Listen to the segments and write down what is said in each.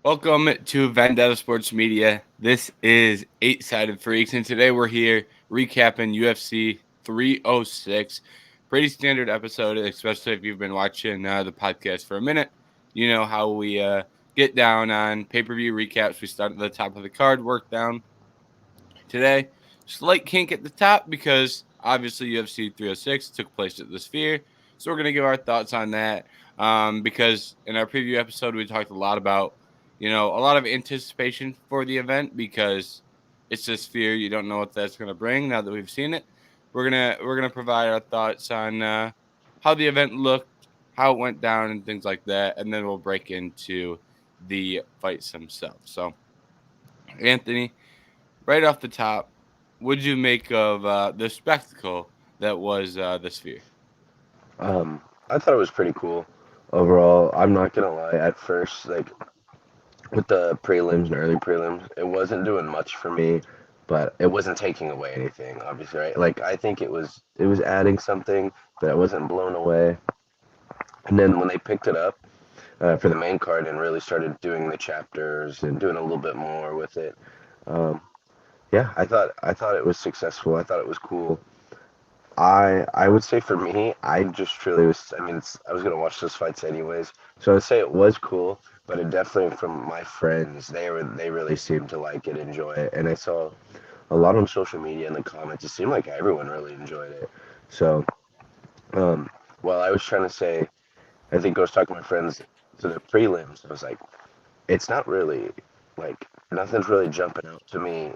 Welcome to Vendetta Sports Media. This is Eight Sided Freaks, and today we're here recapping UFC 306. Pretty standard episode, especially if you've been watching the podcast for a minute. You know how we get down on pay per view recaps. We start at the top of the card, work down. Today, slight kink at the top because obviously UFC 306 took place at the Sphere. So we're going to give our thoughts on that because in our preview episode, we talked a lot about, a lot of anticipation for the event because it's the Sphere. You don't know what that's going to bring now that we've seen it. We're gonna provide our thoughts on how the event looked, how it went down, and things like that, and then we'll break into the fights themselves. So, Anthony, right off the top, what'd you make of the spectacle that was the Sphere? I thought it was pretty cool overall. I'm not gonna lie. At first, like with the prelims and early prelims, it wasn't doing much for me, but it wasn't taking away anything. Obviously, right? Like I think it was adding something, but I wasn't blown away. And then when they picked it up for the main card and really started doing the chapters and doing a little bit more with it, um, yeah, I thought it was successful. I thought it was cool. I would say for me, I just truly was. I mean, I was gonna watch those fights anyways, so I'd say it was cool. But it definitely, from my friends, they really seemed to like it, enjoy it, and I saw a lot on social media in the comments. It seemed like everyone really enjoyed it. So, um, while I was trying to say, I think I was talking to my friends to the prelims. I was like, it's not really like nothing's really jumping out to me.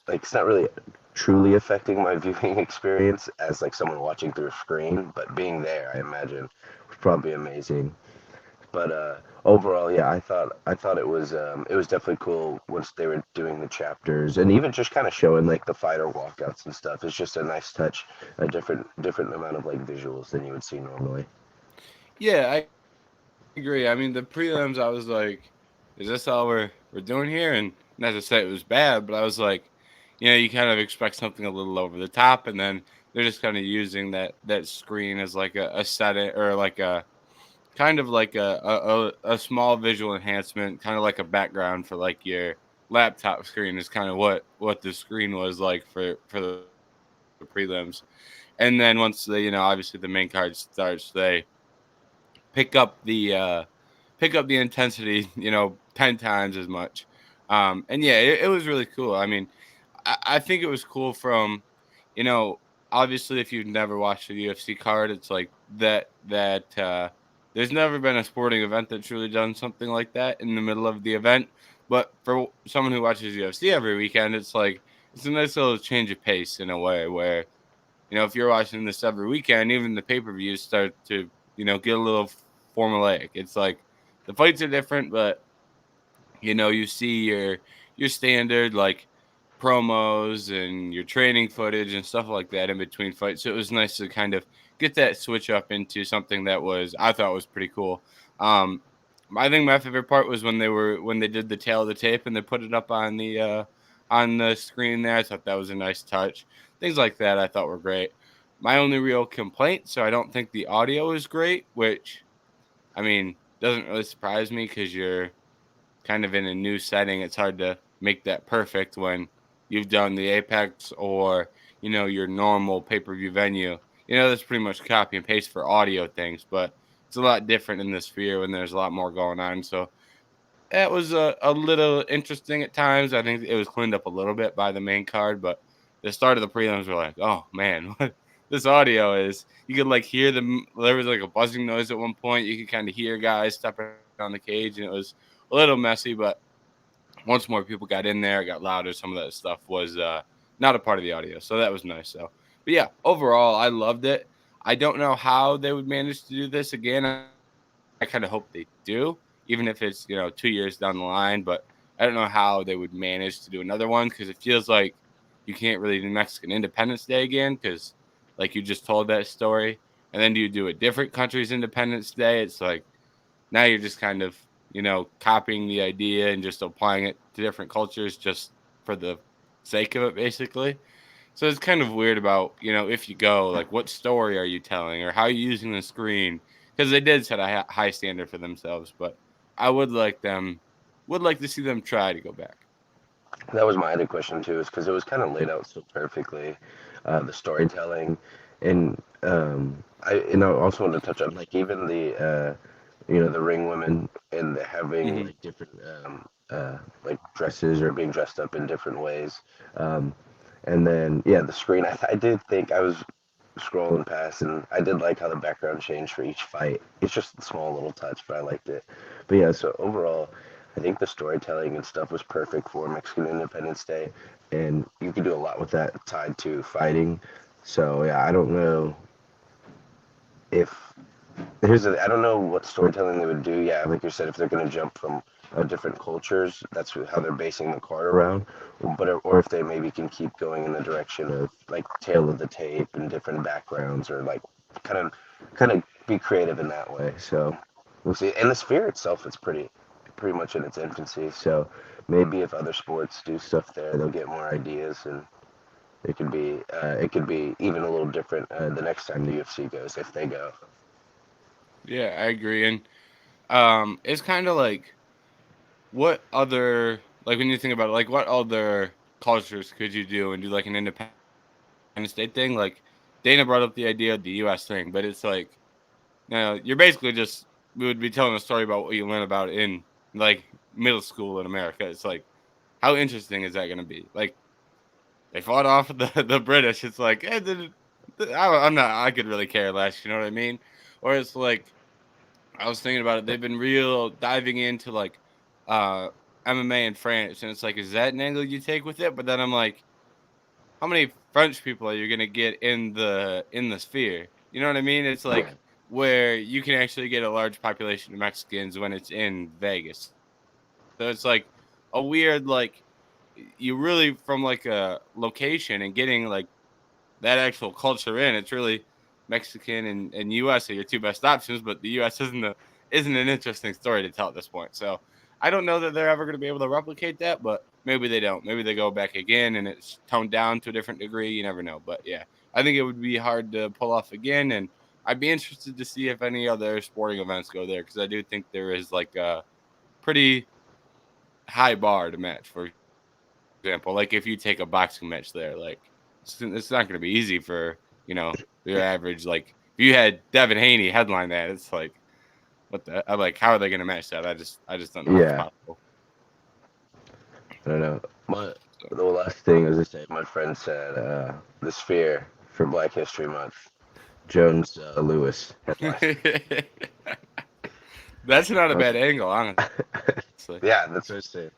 Like it's not really truly affecting my viewing experience as like someone watching through a screen, but being there, I imagine, was probably amazing. But overall, yeah, I thought it was definitely cool once they were doing the chapters and even just kind of showing like the fighter walkouts and stuff. It's just a nice touch, a different amount of like visuals than you would see normally. Yeah, I agree. I mean, the prelims, I was like, is this all we're doing here? And not to say it was bad, but I was like, you kind of expect something a little over the top, and then they're just kind of using that screen as like a set or like a kind of like a small visual enhancement, kind of like a background for like your laptop screen is kind of what the screen was like for the prelims. And then once they, obviously the main card starts, they pick up the intensity, 10 times as much. And yeah, it was really cool. I mean, I think it was cool from, you know, obviously if you've never watched a UFC card, it's like that there's never been a sporting event that's really done something like that in the middle of the event. But for someone who watches UFC every weekend, it's like it's a nice little change of pace in a way where, if you're watching this every weekend, even the pay-per-views start to, get a little formulaic. It's like the fights are different, but you see your standard like promos and your training footage and stuff like that in between fights. So it was nice to kind of get that switch up into something that was I thought was pretty cool. Um, I think my favorite part was when they did the tail of the tape and they put it up on the screen there. I thought that was a nice touch. Things like that I thought were great. My only real complaint, so I don't think the audio is great, which I mean doesn't really surprise me because you're kind of in a new setting, it's hard to make that perfect when you've done the Apex or your normal pay per view venue. That's pretty much copy and paste for audio things, but it's a lot different in the Sphere when there's a lot more going on. So that was a little interesting at times. I think it was cleaned up a little bit by the main card, but the start of the prelims were like, oh man, what this audio is. You could like hear them. There was like a buzzing noise at one point. You could kind of hear guys stepping on the cage, and it was a little messy. But once more people got in there, it got louder. Some of that stuff was not a part of the audio, so that was nice. So, but yeah, overall, I loved it. I don't know how they would manage to do this again. I kind of hope they do, even if it's 2 years down the line. But I don't know how they would manage to do another one because it feels like you can't really do Mexican Independence Day again because, like you just told that story, and then do you do a different country's Independence Day? It's like now you're just kind of copying the idea and just applying it to different cultures just for the sake of it basically. So it's kind of weird about if you go like what story are you telling or how are you using the screen because they did set a high standard for themselves, but I would like them would like to see them try to go back. That was my other question too, is because it was kind of laid out so perfectly, the storytelling, and I also want to touch on like even the ring women and having Hmm. like different like dresses or being dressed up in different ways, um, and then yeah, the screen. I did think I was scrolling past, and I did like how the background changed for each fight. It's just a small little touch, but I liked it. But yeah, so overall, I think the storytelling and stuff was perfect for Mexican Independence Day, and you could do a lot with that tied to fighting. So yeah, I don't know if I don't know what storytelling they would do. Yeah, like you said, if they're going to jump from different cultures, that's how they're basing the card around. But or if they maybe can keep going in the direction of like tail of the tape and different backgrounds, or like kind of kind of be creative in that way. So we'll see. And the sphere itself is pretty much in its infancy. So maybe if other sports do stuff there, they'll get more ideas, and it could be even a little different the next time the UFC goes, if they go. Yeah, I agree. And it's kind of like what other like when you think about it, like what other cultures could you do and do like an Independence Day thing? Like Dana brought up the idea of the U.S. thing, but it's like you're basically just we would be telling a story about what you learn about in like middle school in America. It's like how interesting is that going to be? Like they fought off the British. It's like I'm not. I could really care less. You know what I mean? Or it's like I was thinking about it. They've been real diving into like uh MMA in France, and it's like, is that an angle you take with it? But then I'm like, how many French people are you gonna get in the sphere? You know what I mean? It's Yeah. like where you can actually get a large population of Mexicans when it's in Vegas. So it's like a weird like you really from like a location and getting like that actual culture in. It's really Mexican and US are your two best options, but the US isn't an interesting story to tell at this point. So I don't know that they're ever going to be able to replicate that, but maybe they don't. Maybe they go back again and it's toned down to a different degree. You never know. But yeah, I think it would be hard to pull off again. And I'd be interested to see if any other sporting events go there because I do think there is like a pretty high bar to match. For example, like if you take a boxing match there, like it's not going to be easy for your average. Like if you had Devin Haney headline that, it's like what the? I'm like, how are they going to match that? I just don't know if it's Yeah, possible. I don't know. So. The last thing was to say, my friend said the Sphere for Black History Month. Jones Lewis headline. That's not a I was bad like, angle, honestly. yeah, that's what I said.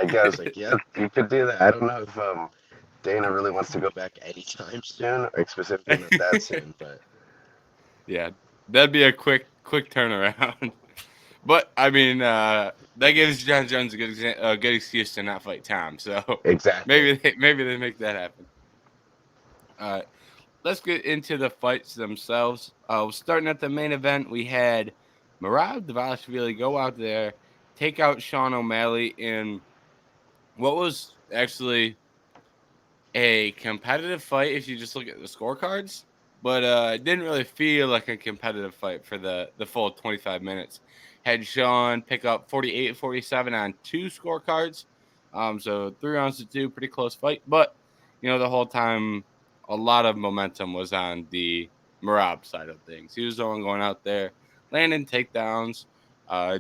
I guess like, yeah, you could do that. I don't know if Dana really wants to go back anytime soon, or specifically not that soon, but Yeah, that'd be a quick turnaround. But I mean, that gives John Jones a good excuse to not fight Tom. So exactly. maybe they make that happen. All right, let's get into the fights themselves. Starting at the main event, we had Merab Dvalishvili go out there, take out Sean O'Malley in what was actually a competitive fight if you just look at the scorecards, but it didn't really feel like a competitive fight for the full 25 minutes. Had Sean pick up 48-47 on two scorecards. So 3 rounds to two, pretty close fight. But, the whole time, a lot of momentum was on the Merab side of things. He was the one going out there, landing takedowns,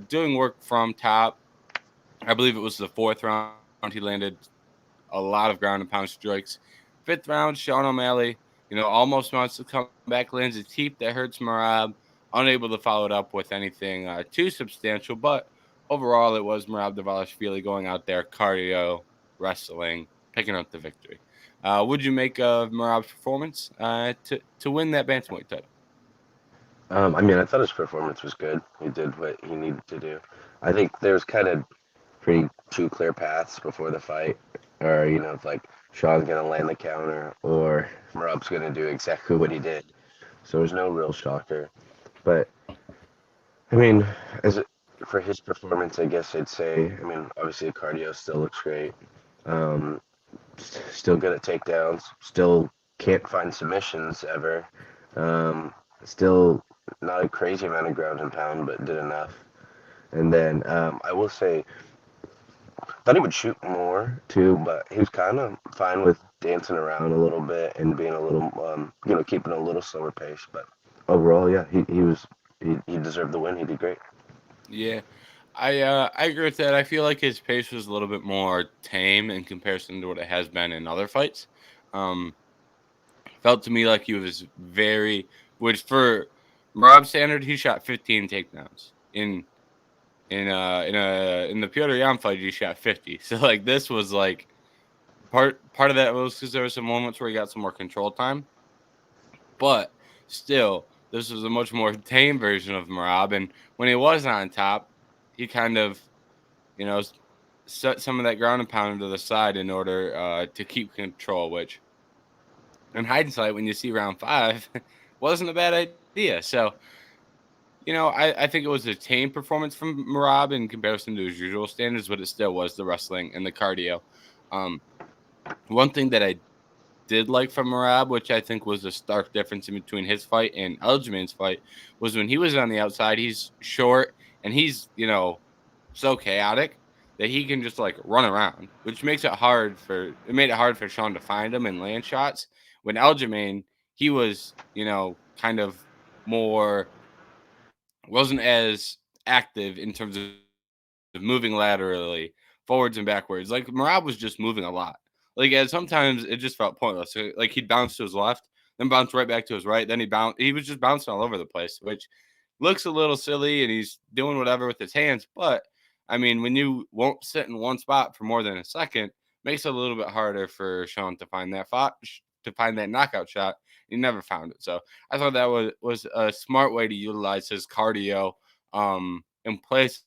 doing work from top. I believe it was the fourth round. He landed a lot of ground and pound strikes. Fifth round, Sean O'Malley, almost wants to come back, lands a teep that hurts Merab, unable to follow it up with anything too substantial. But overall, it was Merab Dvalishvili going out there, cardio, wrestling, picking up the victory. Would you make of Merab's performance to win that bantamweight title? I mean, I thought his performance was good. He did what he needed to do. I think there's kind of pretty two clear paths before the fight, or if like Sean's gonna land the counter or Marup's gonna do exactly what he did. So there's no real shocker. But I mean, as for his performance, I guess I'd say, I mean, obviously the cardio still looks great. Um, Still good at takedowns. Still can't find submissions ever. Still not a crazy amount of ground and pound, but did enough. And then I will say thought he would shoot more too, but he was kind of fine with dancing around a little bit and being a little, keeping a little slower pace. But overall, yeah, he deserved the win. He did great. Yeah, I agree with that. I feel like his pace was a little bit more tame in comparison to what it has been in other fights. Um, Felt to me like he was very, which for Merab standard, he shot 15 takedowns in the Piotr Yan fight. He shot 50. So like this was like part of that was because there were some moments where he got some more control time, but still, this was a much more tame version of Merab. And when he was on top, he kind of you know set some of that ground and pound to the side in order to keep control, which in hindsight, when you see round five, wasn't a bad idea. So, I think it was a tame performance from Merab in comparison to his usual standards, but it still was the wrestling and the cardio. Um, One thing that I did like from Merab, which I think was a stark difference in between his fight and Aljamain's fight, was when he was on the outside, he's short and he's, so chaotic that he can just like run around, which made it hard for Sean to find him and land shots. When Aljamain, he was, kind of more wasn't as active in terms of moving laterally, forwards and backwards. Like Merab was just moving a lot. Like and sometimes it just felt pointless. So, like he'd bounce to his left, then bounce right back to his right, then he was just bouncing all over the place, which looks a little silly and he's doing whatever with his hands. But I mean, when you won't sit in one spot for more than a second, makes it a little bit harder for Sean to find that knockout shot. He never found it. So I thought that was a smart way to utilize his cardio in place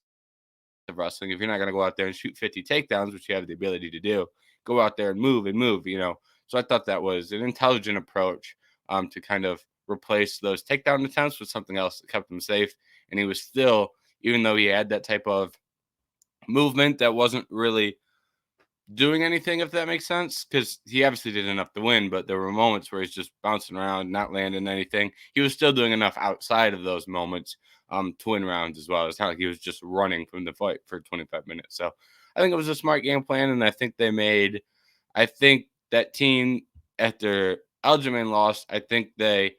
of wrestling. If you're not going to go out there and shoot 50 takedowns, which you have the ability to do, go out there and move. So I thought that was an intelligent approach to kind of replace those takedown attempts with something else that kept him safe. And he was still, even though he had that type of movement that wasn't really doing anything, if that makes sense, because he obviously did enough to win, but there were moments where he's just bouncing around, not landing anything. He was still doing enough outside of those moments to win rounds as well. It's not like he was just running from the fight for 25 minutes. So I think it was a smart game plan, and I think that team, after Aljamain lost, I think they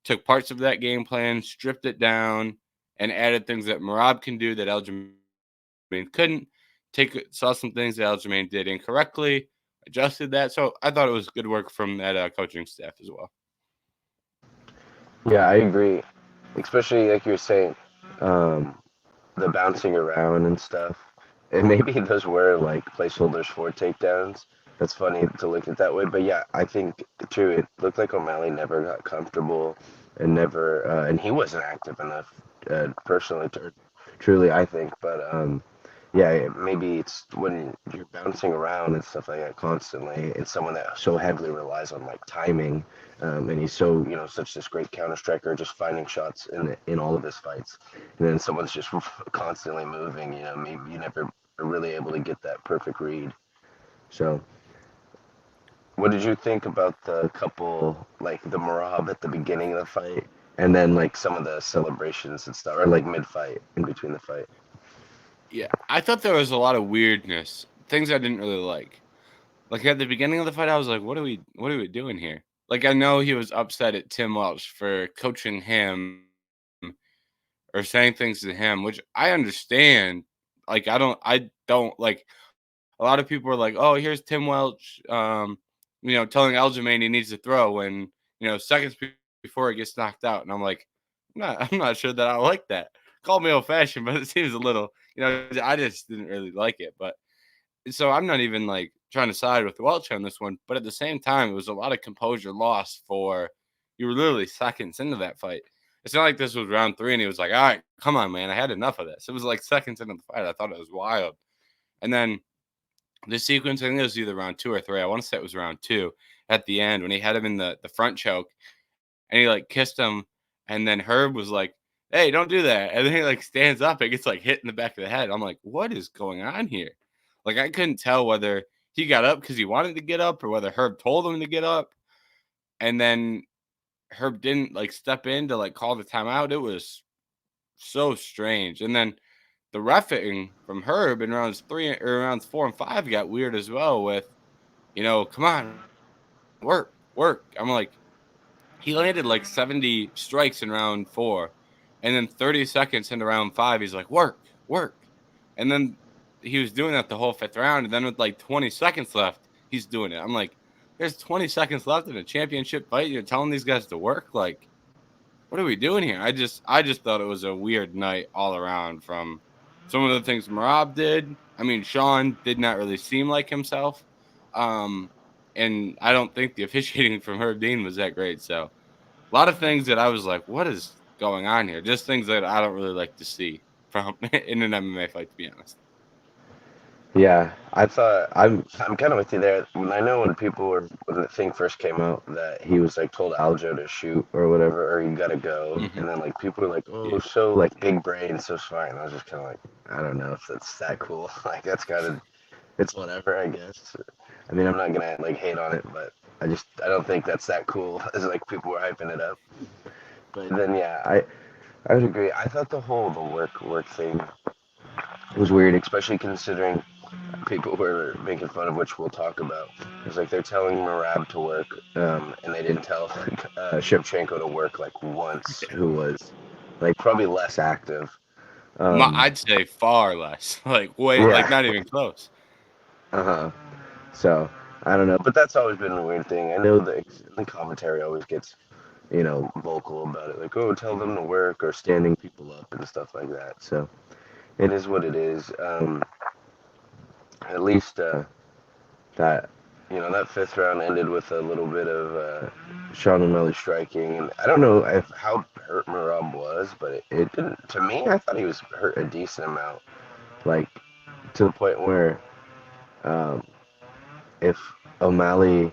took parts of that game plan, stripped it down, and added things that Merab can do that Aljamain couldn't. Saw some things that Aljamain did incorrectly, adjusted that. So I thought it was good work from that coaching staff as well. Yeah, I agree. Especially like you were saying, um, the bouncing around and stuff. And maybe those were like placeholders for takedowns. That's funny to look at that way. But yeah, I think too, it looked like O'Malley never got comfortable and and he wasn't active enough, personally, truly, I think. But yeah, maybe it's when you're bouncing around and stuff like that constantly. It's someone that so heavily relies on like timing, and he's so such this great counter striker, just finding shots in all of his fights. And then someone's just constantly moving. Maybe you never are really able to get that perfect read. So, what did you think about the couple, like the Merab at the beginning of the fight, and then like some of the celebrations and stuff, or like mid fight, in between the fight? Yeah, I thought there was a lot of weirdness, things I didn't really like. Like at the beginning of the fight, I was like, what are we doing here? Like I know he was upset at Tim Welch for coaching him or saying things to him, which I understand. Like I don't like a lot of people are like, oh, here's Tim Welch, telling Aljamain he needs to throw when, seconds before he gets knocked out. And I'm like, I'm not sure that I like that. Call me old fashioned, but it seems a little, I just didn't really like it. But so I'm not even like trying to side with Welch on this one. But at the same time, it was a lot of composure lost for you were literally seconds into that fight. It's not like this was round three and he was like, all right, come on, man. I had enough of this. It was like seconds into the fight. I thought it was wild. And then the sequence, I think it was either round two or three. I want to say it was round two at the end when he had him in the front choke and he like kissed him. And then Herb was like, hey, don't do that. And then he like stands up and gets like hit in the back of the head. I'm like, what is going on here? Like, I couldn't tell whether he got up because he wanted to get up or whether Herb told him to get up. And then Herb didn't like step in to like call the timeout. It was so strange. And then the the reffing from Herb in rounds 3 or rounds 4 and 5 got weird as well. With come on, work. I'm like, he landed like 70 strikes in round 4, and then 30 seconds into round 5, he's like, work, and then he was doing that the whole 5th round, and then with like 20 seconds left, he's doing it. I'm like, there's 20 seconds left in a championship fight. You're telling these guys to work? Like, what are we doing here? I just thought it was a weird night all around from some of the things Merab did. I mean, Sean did not really seem like himself. Um, and I don't think the officiating from Herb Dean was that great. So a lot of things that I was like, what is going on here? Just things that I don't really like to see from in an MMA fight, to be honest. Yeah, I thought I'm kind of with you there. I know when people were when the thing first came out that he was like told Aljo to shoot or whatever, or you gotta go, Mm-hmm. and then like people were like, oh, Yeah. so like big brain, so smart, and I was just kind of like, I don't know if that's that cool. Like that's kind of it's whatever, I guess. I mean, I'm not gonna like hate on it, but I don't think that's that cool as like people were hyping it up. But then yeah, I would agree. I thought the work thing was weird, especially considering people were making fun of, which we'll talk about. It's like they're telling Merab to work, and they didn't tell Shevchenko to work like once, who was like probably less active. Um, I'd say far less, like way, like yeah, not even close. uh-huh. So I don't know, but that's always been a weird thing. I know the commentary always gets vocal about it, like oh, tell them to work or standing people up and stuff like that. So it is what it is. At least. That that 5th round ended with a little bit of Sean O'Malley striking, and I don't know if how hurt Merab was, but it didn't. To me, I thought he was hurt a decent amount, like to the point where um, if O'Malley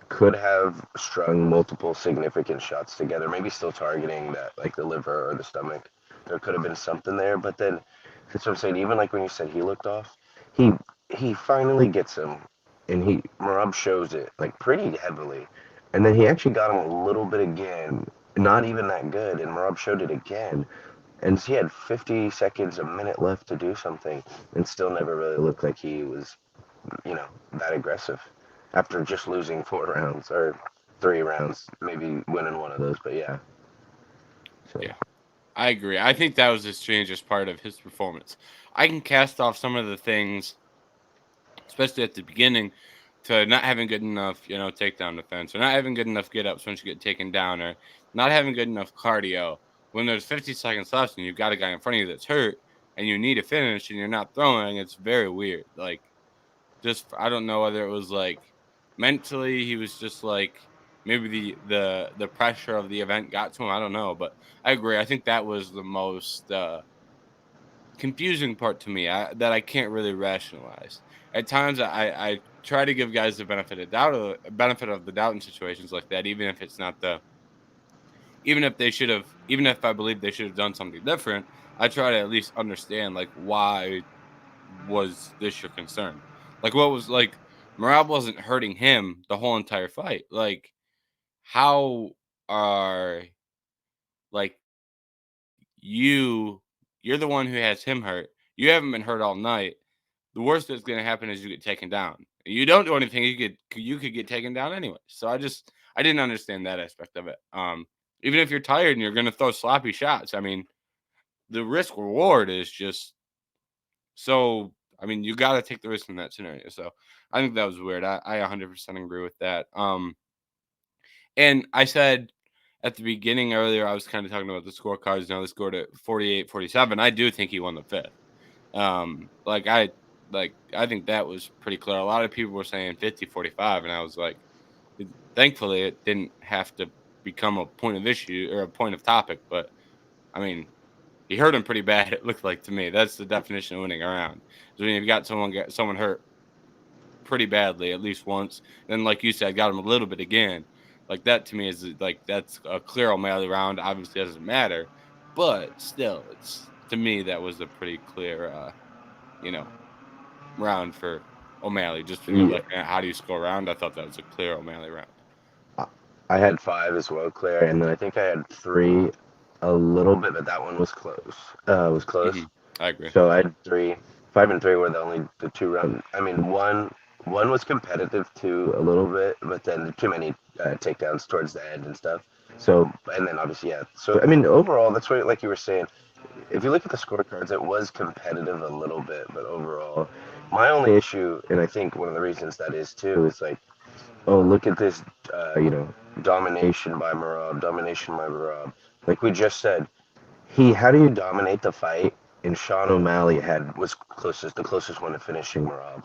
could have strung multiple significant shots together, maybe still targeting that like the liver or the stomach, there could have been something there. But then that's what I'm saying. Even like when you said he looked off, he he finally gets him, and he Marab shows it like pretty heavily, and then he actually got him a little bit again, not even that good, and Marab showed it again, and he had 50 seconds, a minute left to do something, and still never really looked like he was that aggressive after just losing 4 rounds or 3 rounds, maybe winning one of those, but yeah. So Yeah. I agree. I think that was the strangest part of his performance. I can cast off some of the things, especially at the beginning, to not having good enough, takedown defense, or not having good enough get ups once you get taken down, or not having good enough cardio. When there's 50 seconds left and you've got a guy in front of you that's hurt and you need a finish and you're not throwing, it's very weird. Like, just I don't know whether it was like mentally he was just like maybe the pressure of the event got to him. I don't know, but I agree. I think that was the most confusing part to me that I can't really rationalize. At times, I try to give guys the benefit of the doubt in situations like that, even if I believe they should have done something different. I try to at least understand like why was this your concern? Like what was like Merab wasn't hurting him the whole entire fight. Like how are like you you're the one who has him hurt. You haven't been hurt all night. The worst that's going to happen is you get taken down. You don't do anything, you could get taken down anyway. So I didn't understand that aspect of it. Even if you're tired and you're going to throw sloppy shots, I mean, the risk reward is just so. I mean, you got to take the risk in that scenario. So I think that was weird. I 100% agree with that. And I said at the beginning earlier, I was kind of talking about the scorecards. Now they scored at 48-47. I do think he won the 5th. Like I think that was pretty clear. A lot of people were saying 50-45, and I was like, thankfully it didn't have to become a point of issue or a point of topic. But I mean, he hurt him pretty bad. It looked like to me. That's the definition of winning around. So when you've got someone hurt pretty badly at least once, then like you said, got him a little bit again. Like that to me is like that's a clear O'Malley round. Obviously, it doesn't matter, but still, it's to me that was a pretty clear, you know, round for O'Malley. Just when you're yeah, looking at how do you score around, I thought that was a clear O'Malley round. I I had 5 as well, Claire, and then I think I had 3 a little bit, but that one was close. Was Hmm. close. I agree. So I had three. 5 and 3 were the two round. I mean, one was competitive too a little bit, but then too many takedowns towards the end and stuff. So and then obviously yeah. So I mean overall, that's what like you were saying. If you look at the scorecards, it was competitive a little bit, but overall, my only issue, and I think one of the reasons that is too, is like, oh look at this, domination by Merab, domination by Merab. Like we just said, how do you dominate the fight? And Sean O'Malley was the closest one to finishing Merab.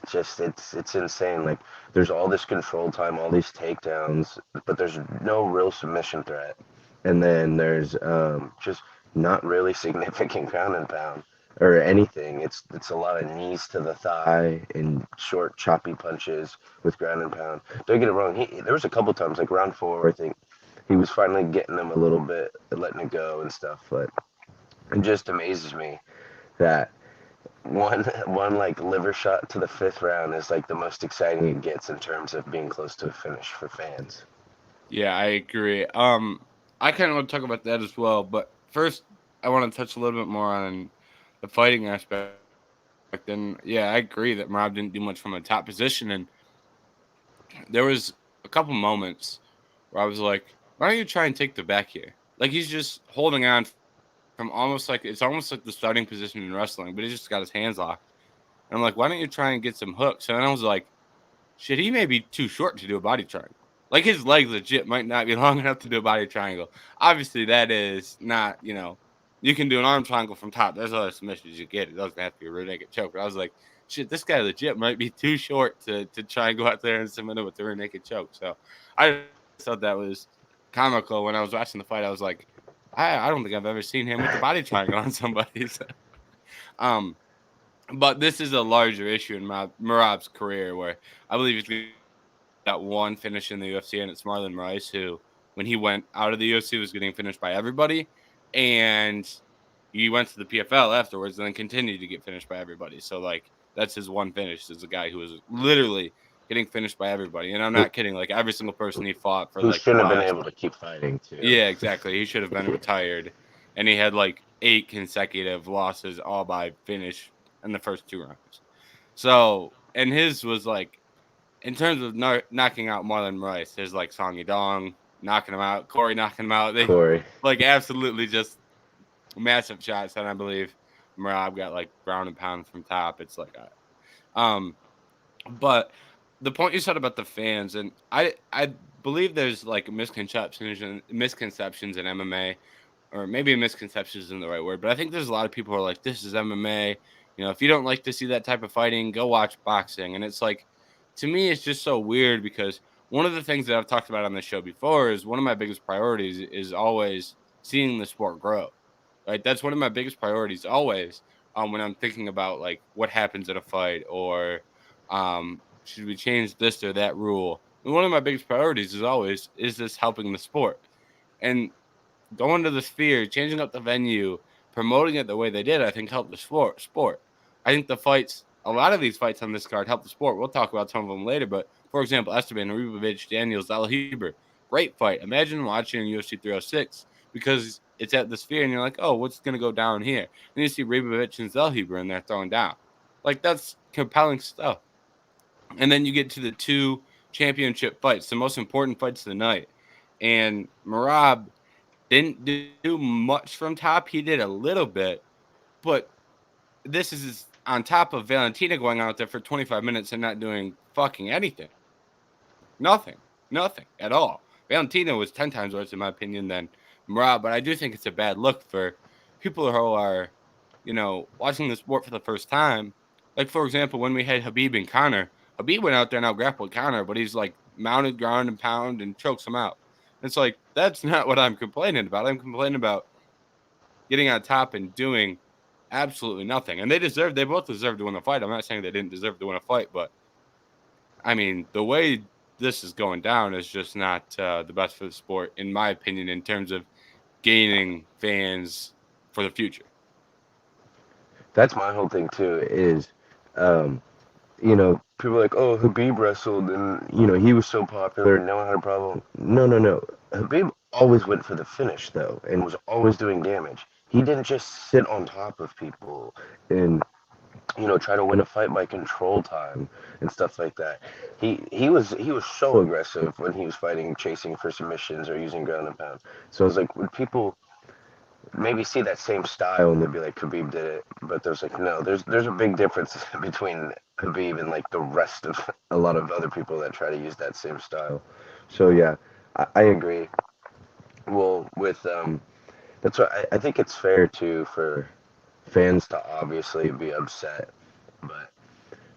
Just it's insane. Like there's all this control time, all these takedowns, but there's no real submission threat. And then there's just not really significant ground and pound or anything. It's a lot of knees to the thigh and short choppy punches with ground and pound. Don't get it wrong. There was a couple times like round four, I think he was finally getting them a little bit, letting it go and stuff. But it just amazes me that one like liver shot to the fifth round is like the most exciting it gets in terms of being close to a finish for fans. Yeah, I agree. I kind of want to talk about that as well, but first, I want to touch a little bit more on the fighting aspect. And yeah, I agree that Merab didn't do much from a top position, and there was a couple moments where I was like, "Why don't you try and take the back here?" Like he's just holding on from almost like it's almost like the starting position in wrestling, but he just got his hands locked. And I'm like, "Why don't you try and get some hooks?" And then I was like, shit, he may be too short to do a body triangle. Like his legs legit might not be long enough to do a body triangle. Obviously, that is not, you can do an arm triangle from top. There's other submissions you get. It doesn't have to be a rear naked choke. But I was like, shit, this guy legit might be too short to try and go out there and submit it with the rear naked choke. So I just thought that was comical when I was watching the fight. I was like, I don't think I've ever seen him with the body triangle on somebody. So, um, but this is a larger issue in Merab's career where I believe he's got one finish in the UFC, and it's Marlon Rice, who, when he went out of the UFC, was getting finished by everybody. And he went to the PFL afterwards and then continued to get finished by everybody. So, like, that's his one finish is a guy who was literally getting finished by everybody. And I'm not Who, kidding. Like, every single person he fought for, who like, the shouldn't have been last. able to keep fighting too. Yeah, exactly. He should have been retired. And he had, like, 8 consecutive losses, all by finish in the first 2 rounds. So, and his was like, in terms of knocking out Marlon Rice, there's like Song Yadong knocking him out, Corey knocking him out. They Corey. like absolutely just massive shots. And I believe Merab got like ground and pound from top. It's like, but the point you said about the fans, and I believe there's like misconceptions in MMA, or maybe misconceptions isn't the right word, but I think there's a lot of people who are like, this is MMA. If you don't like to see that type of fighting, go watch boxing. And it's like, to me, it's just so weird because one of the things that I've talked about on the show before is one of my biggest priorities is always seeing the sport grow. Right, that's one of my biggest priorities always. When I'm thinking about like what happens at a fight, or should we change this or that rule. And one of my biggest priorities is always, is this helping the sport? And going to the Sphere, changing up the venue, promoting it the way they did, I think helped the sport. I think a lot of these fights on this card help the sport. We'll talk about some of them later, but for example, Esteban, Ribovics, Daniels, Zellhuber, great fight. Imagine watching UFC 306 because it's at the Sphere and you're like, oh, what's going to go down here? And you see Ribovics and Zellhuber in there throwing down. Like, that's compelling stuff. And then you get to the two championship fights, the most important fights of the night. And Merab didn't do much from top. He did a little bit, but this is on top of Valentina going out there for 25 minutes and not doing fucking anything. Nothing at all. Valentina was 10 times worse, in my opinion, than Merab, but I do think it's a bad look for people who are, watching the sport for the first time. Like, for example, when we had Khabib and Conor, Khabib went out there and out grappled Conor, but he's like mounted ground and pound and chokes him out. It's like, that's not what I'm complaining about. I'm complaining about getting on top and doing absolutely nothing. And they both deserve to win the fight. I'm not saying they didn't deserve to win a fight, but I mean, the way this is going down is just not the best for the sport, in my opinion, in terms of gaining fans for the future. That's my whole thing too. Is um, people are like, oh, Habib wrestled and he was so popular, no one had a problem. No, no, no. Habib always went for the finish though, and was always doing damage. He didn't just sit on top of people and try to win a fight by control time and stuff like that. He was so aggressive when he was fighting, chasing for submissions or using ground and pound. So it's like when people maybe see that same style and they'd be like Khabib did it, but there's like no, there's a big difference between Khabib and like the rest of a lot of other people that try to use that same style. So yeah, I agree. Well, with that's what I think it's fair too for fans to obviously be upset, but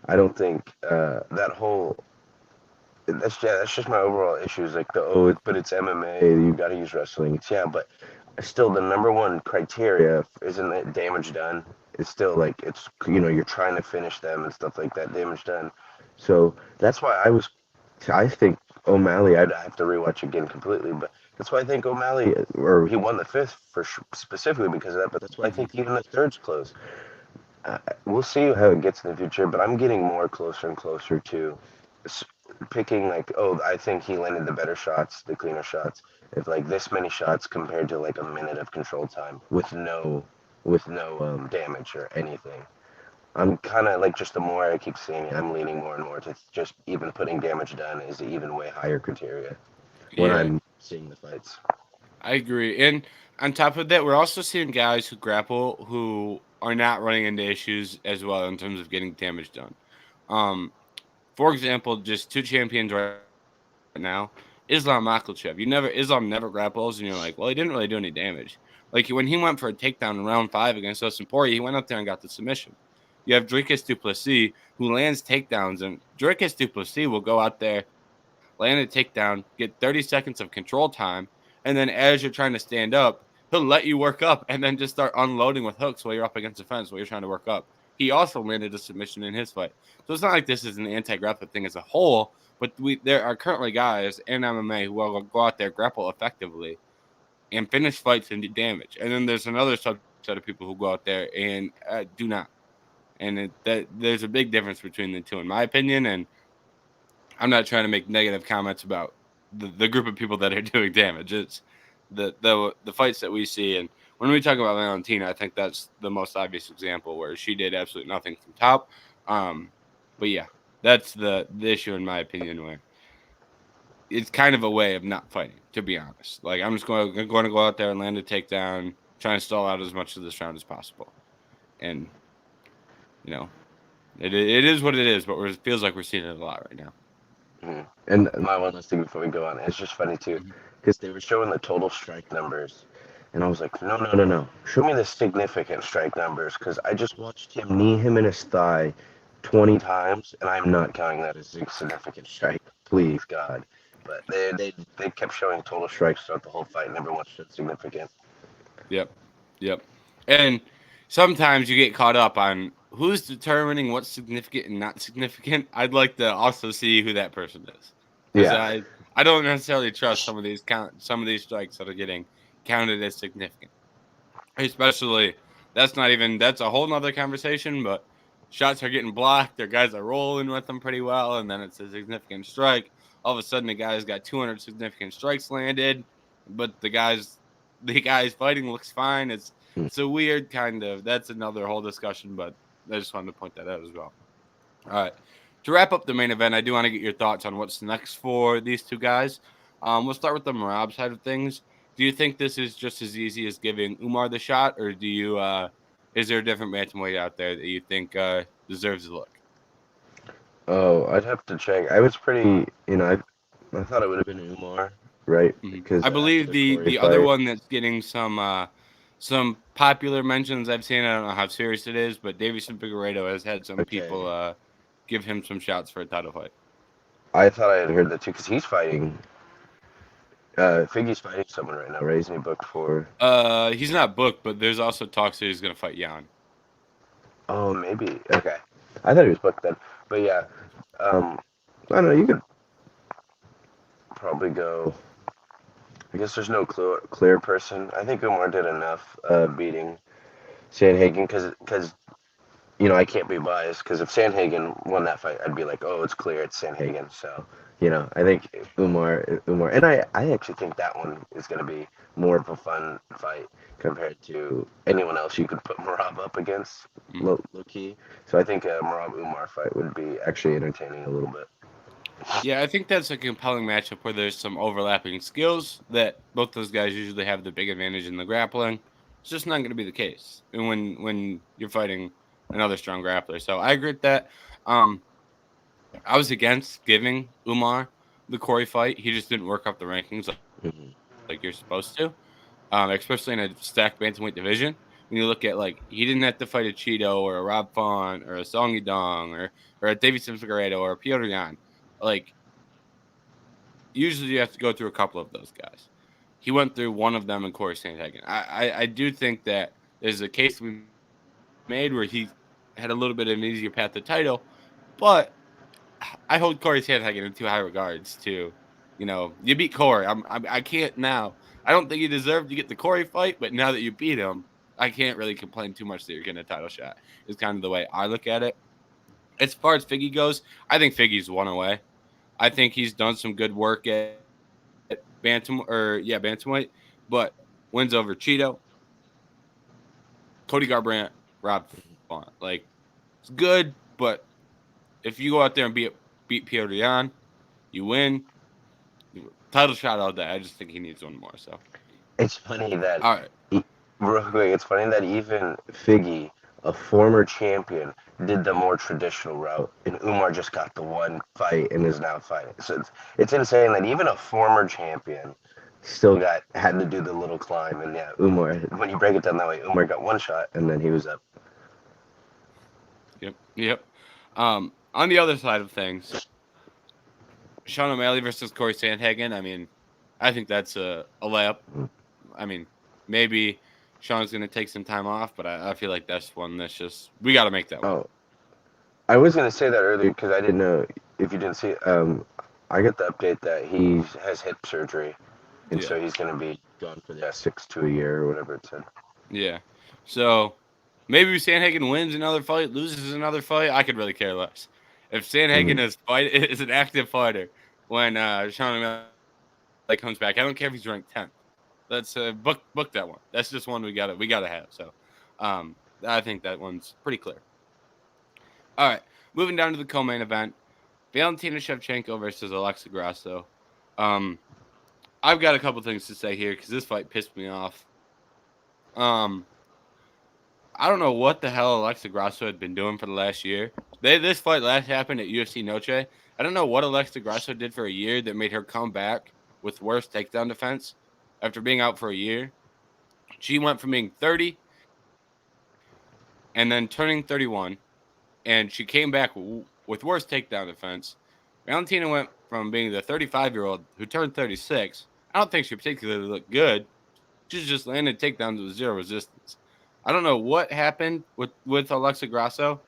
I don't think that whole that's just my overall issues. Like but it's MMA. You got to use wrestling. It's yeah, but still the number one criteria isn't it damage done. It's still like it's you're trying to finish them and stuff like that. Damage done. So that's why I think O'Malley. I'd have to rewatch again completely, but that's why I think O'Malley or he won the fifth specifically because of that. But that's why I Mhm. think even the third's close. We'll see how it gets in the future, but I'm getting more closer and closer to picking like, oh, I think he landed the better shots, the cleaner shots. If like this many shots compared to like a minute of control time with no damage or anything. I'm kind of like just the more I keep seeing it, I'm leaning more and more to just even putting damage done is even way higher criteria when Yeah, I'm seeing the fights. I agree. And on top of that, we're also seeing guys who grapple who are not running into issues as well in terms of getting damage done. Um, for example, just two champions right now, Islam Makhachev. Islam never grapples, and you're like, well, he didn't really do any damage. Like when he went for a takedown in round 5 against Dustin Poirier, he went up there and got the submission. You have Dricus Duplessis who lands takedowns, and Dricus Duplessis will go out there, land a takedown, get 30 seconds of control time, and then as you're trying to stand up, he'll let you work up and then just start unloading with hooks while you're up against the fence while you're trying to work up. He also landed a submission in his fight. So it's not like this is an anti-grappling thing as a whole, but there are currently guys in MMA who will go out there, grapple effectively, and finish fights and do damage. And then there's another subset of people who go out there and do not. And there's a big difference between the two, in my opinion. And I'm not trying to make negative comments about the group of people that are doing damage. It's the fights that we see, and when we talk about Valentina, I think that's the most obvious example where she did absolutely nothing from top. Um, but yeah, that's the issue in my opinion, where it's kind of a way of not fighting. To be honest, like I'm just going to go out there and land a takedown, try and stall out as much of this round as possible, and you know it is what it is. But it feels like we're seeing it a lot right now. And my one last thing before we go on, it's just funny too, Mhm. because they were showing the total strike numbers, and I was like, no, no, no, no, show me the significant strike numbers, because I just watched him knee him in his thigh 20 times, and I'm not counting that as a significant strike, please God. But they kept showing total strikes throughout the whole fight, and never once showed significant. Yep. Yep. And sometimes you get caught up on who's determining what's significant and not significant. I'd like to also see who that person is, because Yeah. I don't necessarily trust some of these strikes that are getting counted as significant. Especially that's a whole nother conversation. But shots are getting blocked. Their guys are rolling with them pretty well, and then it's a significant strike. All of a sudden, the guy's got 200 significant strikes landed, but the guy's fighting looks fine. It's a weird kind of. That's another whole discussion, but I just wanted to point that out as well. All right. To wrap up the main event, I do want to get your thoughts on what's next for these two guys. We'll start with the Merab side of things. Do you think this is just as easy as giving Umar the shot, or is there a different bantamweight out there that you think deserves a look? Oh, I'd have to check. I was pretty, I thought it would have been Umar, right? Because I after believe the the Corey the other fight. one that's getting some popular mentions I've seen. I don't know how serious it is, but Davison Figueiredo has had some people Okay. give him some shots for a title fight. I thought I had heard that too, because he's fighting. Figgy's fighting someone right now, right? Isn't he booked for? He's not booked, but there's also talks that he's going to fight Jan. Oh, maybe. Okay. I thought he was booked then. But yeah, um, I don't know. You could probably go. I guess there's no clear person. I think Umar did enough beating Sandhagen because I can't be biased because if Sandhagen won that fight, I'd be like, oh, it's clear, it's Sandhagen. So, I think Umar, and I actually think that one is going to be more of a fun fight compared to anyone else you could put Merab up against, Mm. low key. So I think a Merab Umar fight would be actually entertaining a little bit. Yeah, I think that's a compelling matchup where there's some overlapping skills that both those guys usually have the big advantage in the grappling. It's just not going to be the case and when you're fighting another strong grappler. So I agree with that. Um, I was against giving Umar the Corey fight. He just didn't work up the rankings Hmm. like you're supposed to, especially in a stacked bantamweight division. When you look at like he didn't have to fight a Cheeto or a Rob Font or a Song Yadong or a David Figueredo or a Piotr Jan. Like usually you have to go through a couple of those guys. He went through one of them in Corey Sandhagen. I do think that there's a case to be made where he had a little bit of an easier path to title, but I hold Corey Sandhagen in too high regards to, you beat Corey. I can't now. I don't think you deserve to get the Corey fight, but now that you beat him, I can't really complain too much that you're getting a title shot. Is kind of the way I look at it. As far as Figgy goes, I think Figgy's one away. I think he's done some good work at bantamweight, but wins over Cheeto, Cody Garbrandt, Rob Font. Like it's good, but if you go out there and beat Piotr Jan, you win. Title shot all day. I just think he needs one more. So It's funny that, all right. e- real quick, it's funny that even Figgy, a former champion, did the more traditional route, and Umar just got the one fight and is now fighting. So it's insane that even a former champion still had to do the little climb. And yeah, Umar, when you break it down that way, Umar got one shot and then he was up. Yep. On the other side of things, Sean O'Malley versus Corey Sandhagen. I mean, I think that's a layup. I mean, maybe Sean's going to take some time off, but I feel like that's one that's just we got to make that one. Oh, I was gonna say that earlier because I didn't know if you didn't see it. I got the update that he has hip surgery, and Yeah. so he's gonna be gone for the 6 to a year or whatever it said. Yeah. So maybe Sandhagen wins another fight, loses another fight. I could really care less. If Sandhagen Hmm. is an active fighter when Sean O'Malley comes back, I don't care if he's ranked 10th. Let's book that one. That's just one we gotta have. So I think that one's pretty clear. All right, moving down to the co-main event, Valentina Shevchenko versus Alexa Grasso. Um, I've got a couple things to say here because this fight pissed me off. Um, I don't know what the hell Alexa Grasso had been doing for the last year. This fight last happened at UFC Noche. I don't know what Alexa Grasso did for a year that made her come back with worse takedown defense after being out for a year. She went from being 30 and then turning 31, and she came back with worse takedown defense. Valentina went from being the 35-year-old who turned 36. I don't think she particularly looked good. She just landed takedowns with zero resistance. I don't know what happened with Alexa Grasso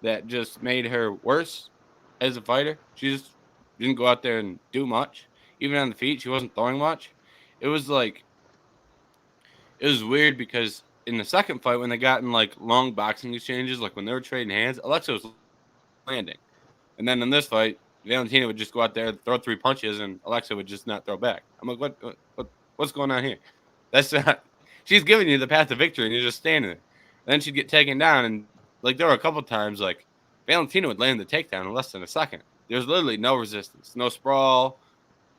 that just made her worse as a fighter. She just didn't go out there and do much. Even on the feet, she wasn't throwing much. It was like it was weird because in the second fight when they got in like long boxing exchanges, like when they were trading hands, Alexa was landing. And then in this fight, Valentina would just go out there, throw three punches, and Alexa would just not throw back. I'm like, what's going on here? That's not. She's giving you the path to victory, and you're just standing there. And then she'd get taken down, and like there were a couple times like Valentina would land the takedown in less than a second. There's literally no resistance, no sprawl,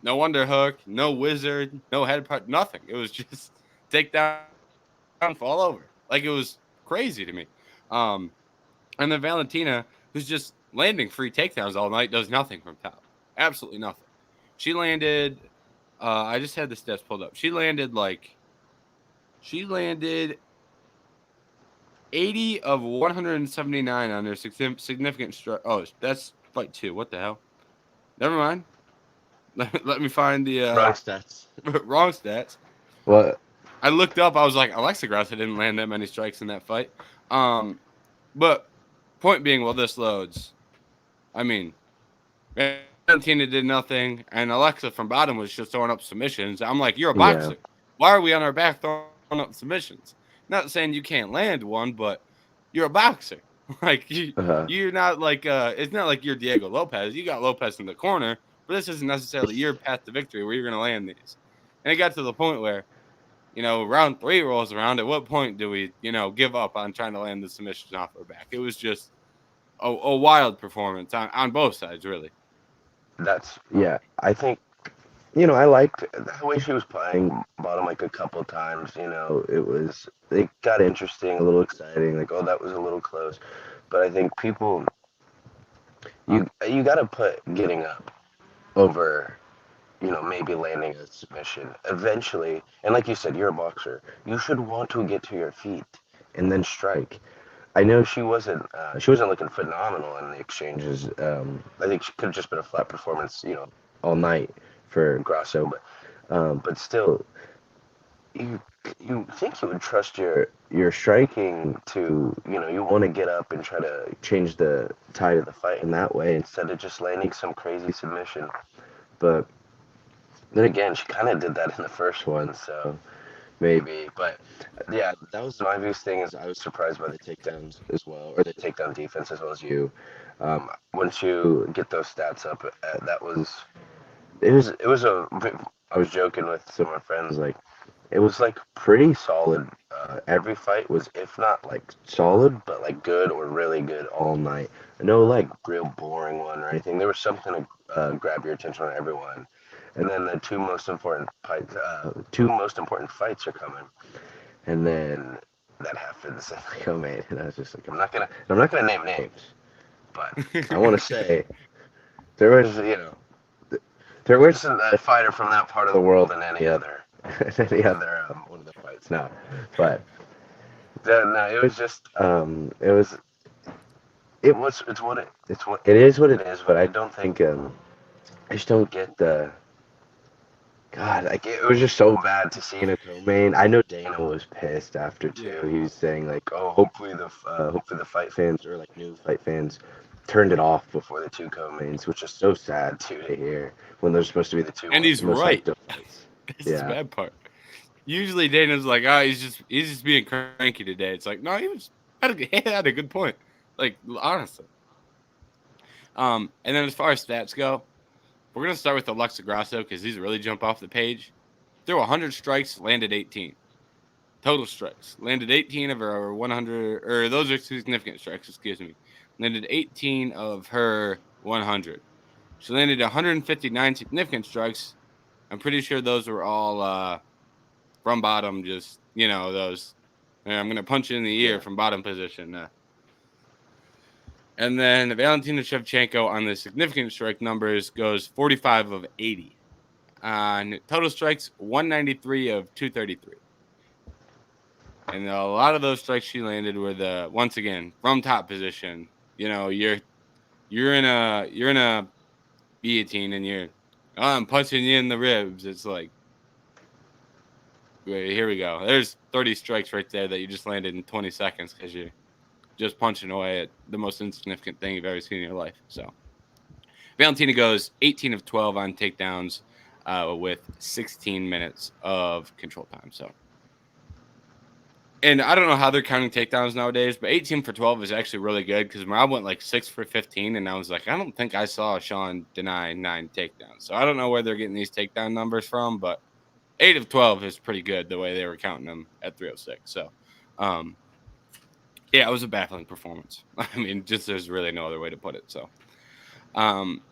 no underhook, no wizard, no head part, nothing. It was just takedown, fall over. Like it was crazy to me. Um, and then Valentina, who's just landing free takedowns all night, does nothing from top. Absolutely nothing. She landed. I just had the stats pulled up. She landed 80 of 179 on their significant strike. Oh, that's fight two. What the hell? Never mind. Let me find the Wrong stats. wrong stats. Well, I looked up. I was like, Alexa Grasso didn't land that many strikes in that fight. But point being, while this loads, I mean, Valentina did nothing, and Alexa from bottom was just throwing up submissions. I'm like, you're a yeah, boxer. Why are we on our back throwing up submissions? Not saying you can't land one, but you're a boxer. Like Uh-huh. you're not like it's not like you're Diego Lopez. You got Lopez in the corner, but this isn't necessarily your path to victory where you're going to land these. And it got to the point where, round 3 rolls around. At what point do we, give up on trying to land the submissions off her back? It was just a wild performance on both sides, really. Yeah. I think I liked the way she was playing bottom like a couple times. It got interesting, a little exciting. Like, oh, that was a little close, but I think people you got to put getting up over maybe landing a submission eventually. And like you said, you're a boxer. You should want to get to your feet and then strike. I know she wasn't looking phenomenal in the exchanges. I think she could have just been a flat performance, all night for Grasso, but still, you you think you would trust your striking to, you want to get up and try to change the tide of the fight in that way instead of just landing some crazy submission. But then again, she kind of did that in the first one, so maybe. But yeah, that was my biggest thing. Is I was surprised by the takedowns as well, or the takedown defense as well as you. Once you get those stats up, that was it was a. I was joking with some of my friends, like it was like pretty solid. Every fight was, if not like solid, but like good or really good all night. No like real boring one or anything. There was something to grab your attention on everyone. And then the two most important fights are coming. And then that happened to co-main, and I was just like, I'm not gonna name names, but I want to say there was, there was a fighter from that part of the world in any other, one of the fights. No, but no, it was just, it is what it is. But I don't think, I just don't get the. God, like it was just so bad to see in a co-main. I know Dana was pissed after too. Yeah. He was saying like, "Oh, hopefully the fight fans or like new fight fans turned it off before the two co-mains," which is so sad too to hear when they're supposed to be the two And he's most right. hyped up fights. This is the Yeah, bad part. Usually Dana's like, he's just being cranky today. It's like, no, he had a good point. Like, honestly. And then as far as stats go, we're gonna start with Alexa Grasso because these really jump off the page. Threw 100 strikes, landed 18 total strikes. Landed 18 of her 100, or those are significant strikes. Excuse me. Landed 18 of her 100. She landed 159 significant strikes. I'm pretty sure those were all from bottom. Just those. I'm gonna punch you in the ear yeah. from bottom position. And then Valentina Shevchenko on the significant strike numbers goes 45 of 80. On total strikes, 193 of 233. And a lot of those strikes she landed were once again from top position. You're in a guillotine and I'm punching you in the ribs. It's like, wait, here we go. There's 30 strikes right there that you just landed in 20 seconds because you're just punching away at the most insignificant thing you've ever seen in your life. So Valentina goes 18 of 12 on takedowns with 16 minutes of control time. So, and I don't know how they're counting takedowns nowadays, but 18 for 12 is actually really good because Merab went like 6 for 15, and I was like, I don't think I saw Sean deny 9 takedowns. So I don't know where they're getting these takedown numbers from, but 8 of 12 is pretty good the way they were counting them at 306. So, yeah, it was a baffling performance. I mean, just there's really no other way to put it. So, um,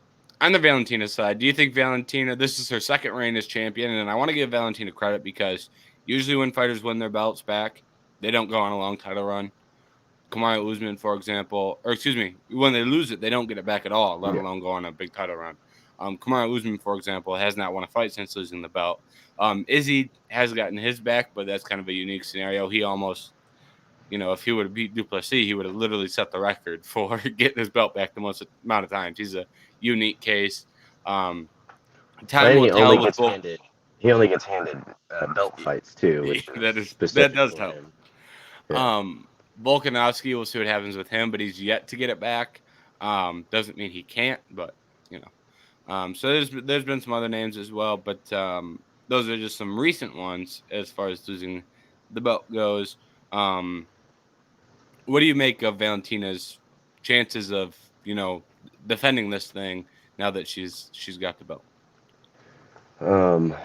on the Valentina side, do you think Valentina, this is her second reign as champion? And I want to give Valentina credit because usually when fighters win their belts back, they don't go on a long title run. Kamaru Usman, for example, or excuse me, when they lose it, they don't get it back at all, let Yeah. alone go on a big title run. Kamaru Usman, for example, has not won a fight since losing the belt. Izzy has gotten his back, but that's kind of a unique scenario. He almost, if he would have beat Duplessis, he would have literally set the record for getting his belt back the most amount of times. He's a unique case. Um, Time And will he only tell with gets both. handed he only gets handed belt fights too, which is That specific does for help. him. Yeah. Volkanovski, we'll see what happens with him, but he's yet to get it back. Doesn't mean he can't, but so there's been some other names as well, but those are just some recent ones as far as losing the belt goes. Um, what do you make of Valentina's chances of defending this thing now that she's got the belt? Um,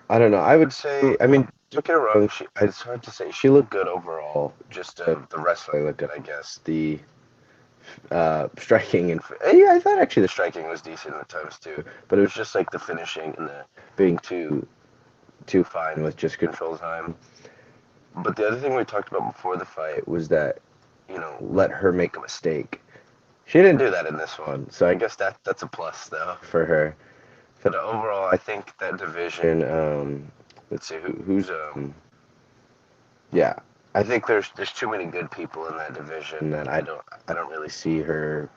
I don't know. I would say, I mean, don't get it wrong. It's hard to say. She looked good overall. Just the wrestling looked good, I guess. The striking and yeah, I thought actually the striking was decent at times too. But it was just like the finishing and the being too fine with just control time. But the other thing we talked about before the fight was that, let her make a mistake. She didn't do that in this one, so I guess that's a plus though for her. But overall, I think that division. Let's see who's. Yeah, I think there's too many good people in that division that I don't really see her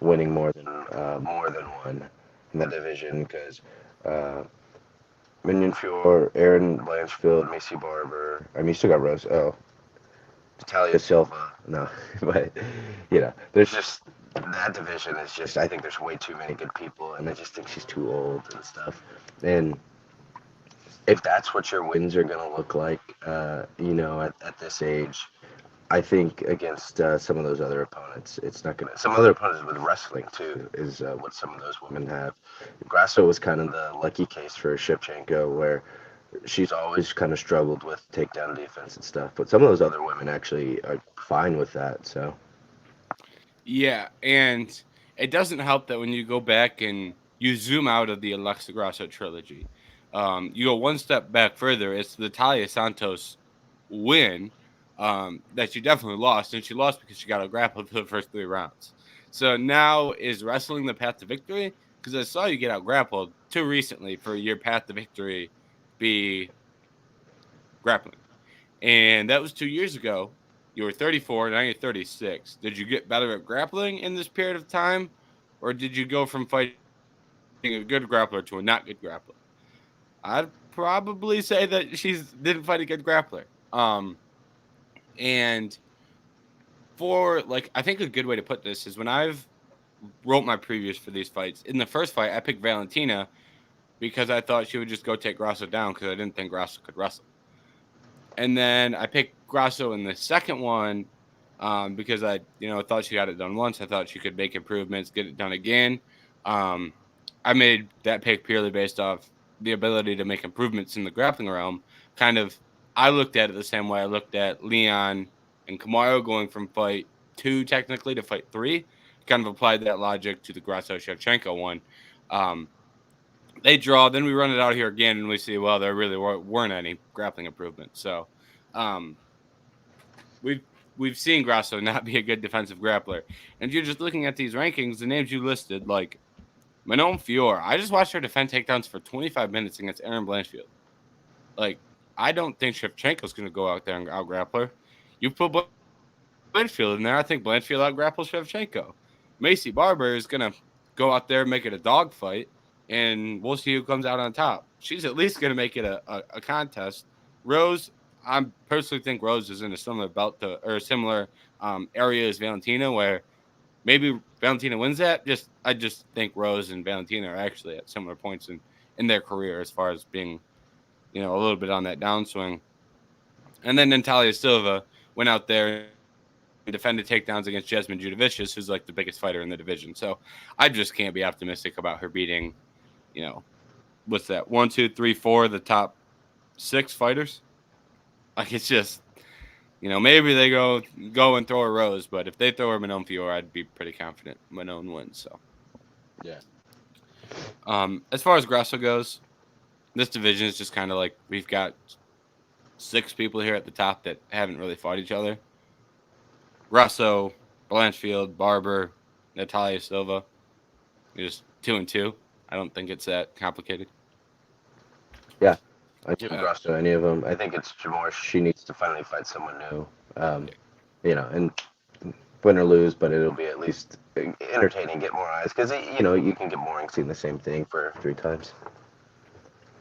winning more than one in that division because uh, Minion Fior, Aaron Blanchfield, Macy Barber. I mean, you still got Rose. Oh, Natalia Silva. No, but there's just that division is just. I think there's way too many good people, and I just think she's too old and stuff. And if that's what your wins are gonna look like, at this age, I think against some of those other opponents, it's not gonna. Some other opponents with wrestling too is what some of those women have. Grasso was kind of the lucky case for Shevchenko, where she's always kind of struggled with takedown defense and stuff. But some of those other women actually are fine with that. So Yeah, and it doesn't help that when you go back and you zoom out of the Alexa Grasso trilogy, you go one step back further. It's the Talia Santos win that she definitely lost, and she lost because she got a grappled for the first 3 rounds. So now is wrestling the path to victory? Because I saw you get out grappled too recently for your path to victory be grappling. And that was 2 years ago. You were 34, now you're 36. Did you get better at grappling in this period of time? Or did you go from fighting a good grappler to a not good grappler? I'd probably say that she didn't fight a good grappler. And for I think a good way to put this is when I've wrote my previews for these fights. In the first fight, I picked Valentina because I thought she would just go take Grasso down because I didn't think Grasso could wrestle. And then I picked Grasso in the second one because I thought she got it done once. I thought she could make improvements, get it done again. I made that pick purely based off the ability to make improvements in the grappling realm. Kind of, I looked at it the same way I looked at Leon and Kamaru going from fight 2 technically to fight 3. Kind of applied that logic to the Grasso Shevchenko one. They draw, then we run it out here again, and we see, well, there really weren't any grappling improvements. So we've seen Grasso not be a good defensive grappler. And if you're just looking at these rankings, the names you listed, like Manon Fior, I just watched her defend takedowns for 25 minutes against Aaron Blanchfield. Like, I don't think Shevchenko's going to go out there and out grapple her. You put Blanchfield in there, I think Blanchfield out grapples Shevchenko. Macy Barber is going to go out there and make it a dogfight, and we'll see who comes out on top. She's at least going to make it a contest. Rose, I personally think Rose is in a similar belt to, or a similar area as Valentina, where maybe Valentina wins that. I just think Rose and Valentina are actually at similar points in their career as far as being, a little bit on that downswing. And then Natalia Silva went out there and defended takedowns against Jasmine Judovicius, who's like the biggest fighter in the division. So I just can't be optimistic about her beating, what's that? 1, 2, 3, 4, the top 6 fighters. Like, it's just, maybe they go and throw a Rose, but if they throw her Manon Fior, I'd be pretty confident Manon wins. So yeah, as far as Grasso goes, this division is just kind of like we've got 6 people here at the top that haven't really fought each other. Grasso, Blanchfield, Barber, Natalia Silva. Just 2 and 2. I don't think it's that complicated. yeah. I give Grasso any of them. I think it's more she needs to finally fight someone new. And win or lose, but it'll be at least entertaining, get more eyes, because you can get boring seeing the same thing for 3 times.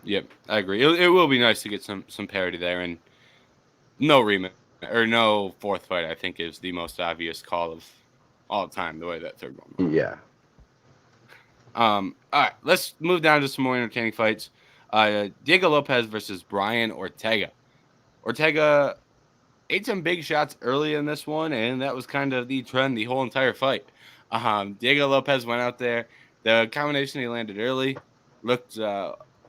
Yep, I agree. It will be nice to get some parity there, and no rematch or no 4th fight. I think is the most obvious call of all time. The way that 3rd one went. Yeah. All right, let's move down to some more entertaining fights. Diego Lopes versus Brian Ortega. Ortega ate some big shots early in this one, and that was kind of the trend the whole entire fight. Diego Lopes went out there. The combination he landed early looked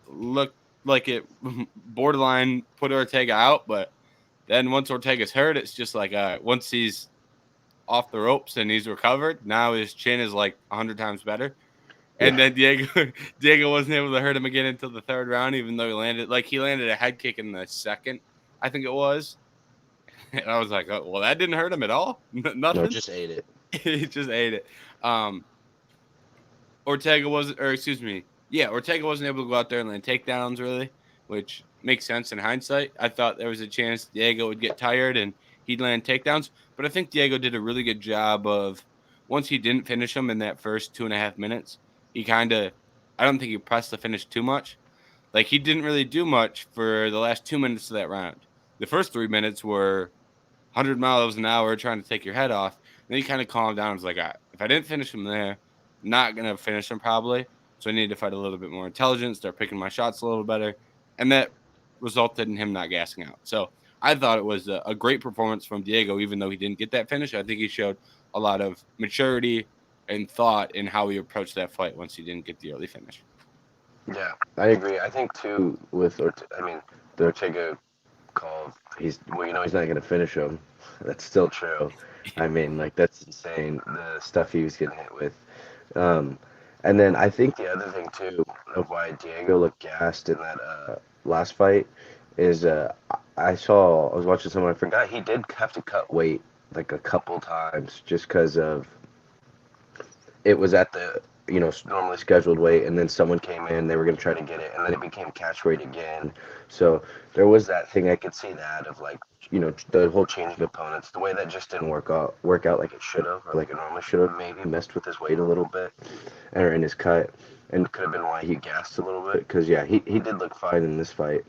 looked like it borderline put Ortega out, but then once Ortega's hurt, it's just like once he's off the ropes and he's recovered, now his chin is like 100 times better. Yeah, And then Diego wasn't able to hurt him again until the third round, even though he landed a head kick in the second, I think it was. And I was like, oh, well, that didn't hurt him at all. no, Nothing. just ate it. He just ate it. Um, Ortega wasn't, or excuse me, yeah, Ortega wasn't able to go out there and land takedowns really, which makes sense in hindsight. I thought there was a chance Diego would get tired and he'd land takedowns, but I think Diego did a really good job of once he didn't finish him in that first 2.5 minutes, he kind of, I don't think he pressed the finish too much. Like he didn't really do much for the last 2 minutes of that round. The first 3 minutes were 100 miles an hour trying to take your head off. And then he kind of calmed down and was like, all right, if I didn't finish him there, not going to finish him probably. So I need to fight a little bit more intelligent, start picking my shots a little better. And that resulted in him not gassing out. So I thought it was a great performance from Diego, even though he didn't get that finish. I think he showed a lot of maturity and thought in how he approached that fight once he didn't get the early finish. Yeah, I agree. I think too with the Ortega call. He's well, he's not going to finish him. That's still true. I mean, like that's insane. The stuff he was getting hit with. Um, and then I think the other thing too of why Diego looked gassed in that last fight is I was watching someone, I forgot he did have to cut weight like a couple times just because of it was at the normally scheduled weight, and then someone came in, they were going to try to get it, and then it became catch weight again. So there was that thing, I could see that of like the whole change of opponents, the way that just didn't work out like it should have, or like it normally should have. Maybe messed with his weight a little bit or in his cut, and could have been why he gassed a little bit, because yeah, he did look fine in this fight.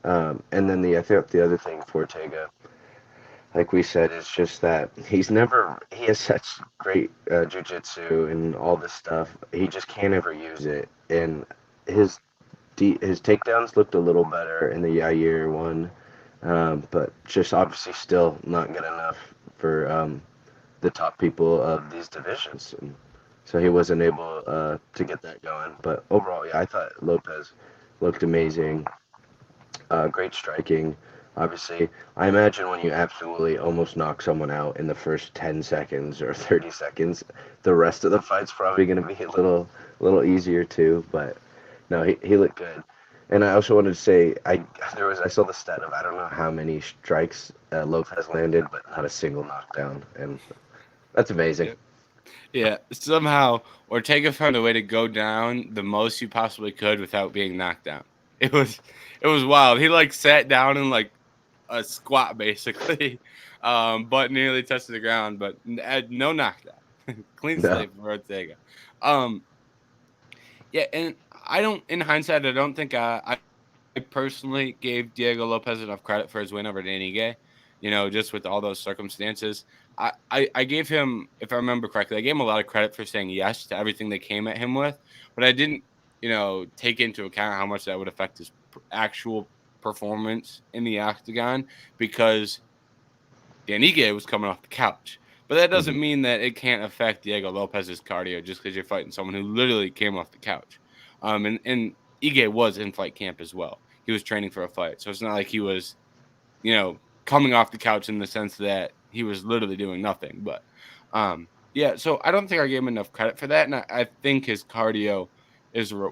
And then I think the other thing for Ortega, like we said, is just that he has such great jujitsu and all this stuff. He just can't ever use it. And his his takedowns looked a little better in the Yair one, but just obviously still not good enough for the top people of these divisions. And so he wasn't able to get that going. But overall, yeah, I thought Lopes looked amazing. Great striking. Obviously, I imagine when you absolutely almost knock someone out in the first 10 seconds or 30 seconds, the rest of the fight's probably going to be a little easier too. But no, he looked good. And I also wanted to say, I saw the stat of I don't know how many strikes Lopes landed, but not a single knockdown, and that's amazing. Yeah. Yeah, somehow Ortega found a way to go down the most you possibly could without being knocked down. It was it was wild. He like sat down in like a squat basically, but nearly touched the ground, but no knockdown. Clean No, slate for Ortega. Um, yeah, and I don't. In hindsight, I don't think I personally gave Diego Lopes enough credit for his win over Danny Gay. Just with all those circumstances, I gave him, if I remember correctly, I gave him a lot of credit for saying yes to everything they came at him with, but I didn't, take into account how much that would affect his actual performance in the octagon because Danige was coming off the couch. But that doesn't hmm mean that it can't affect Diego Lopes's cardio just because you're fighting someone who literally came off the couch. And Ige was in fight camp as well. He was training for a fight. So it's not like he was, coming off the couch in the sense that he was literally doing nothing. But yeah, so I don't think I gave him enough credit for that. And I think his cardio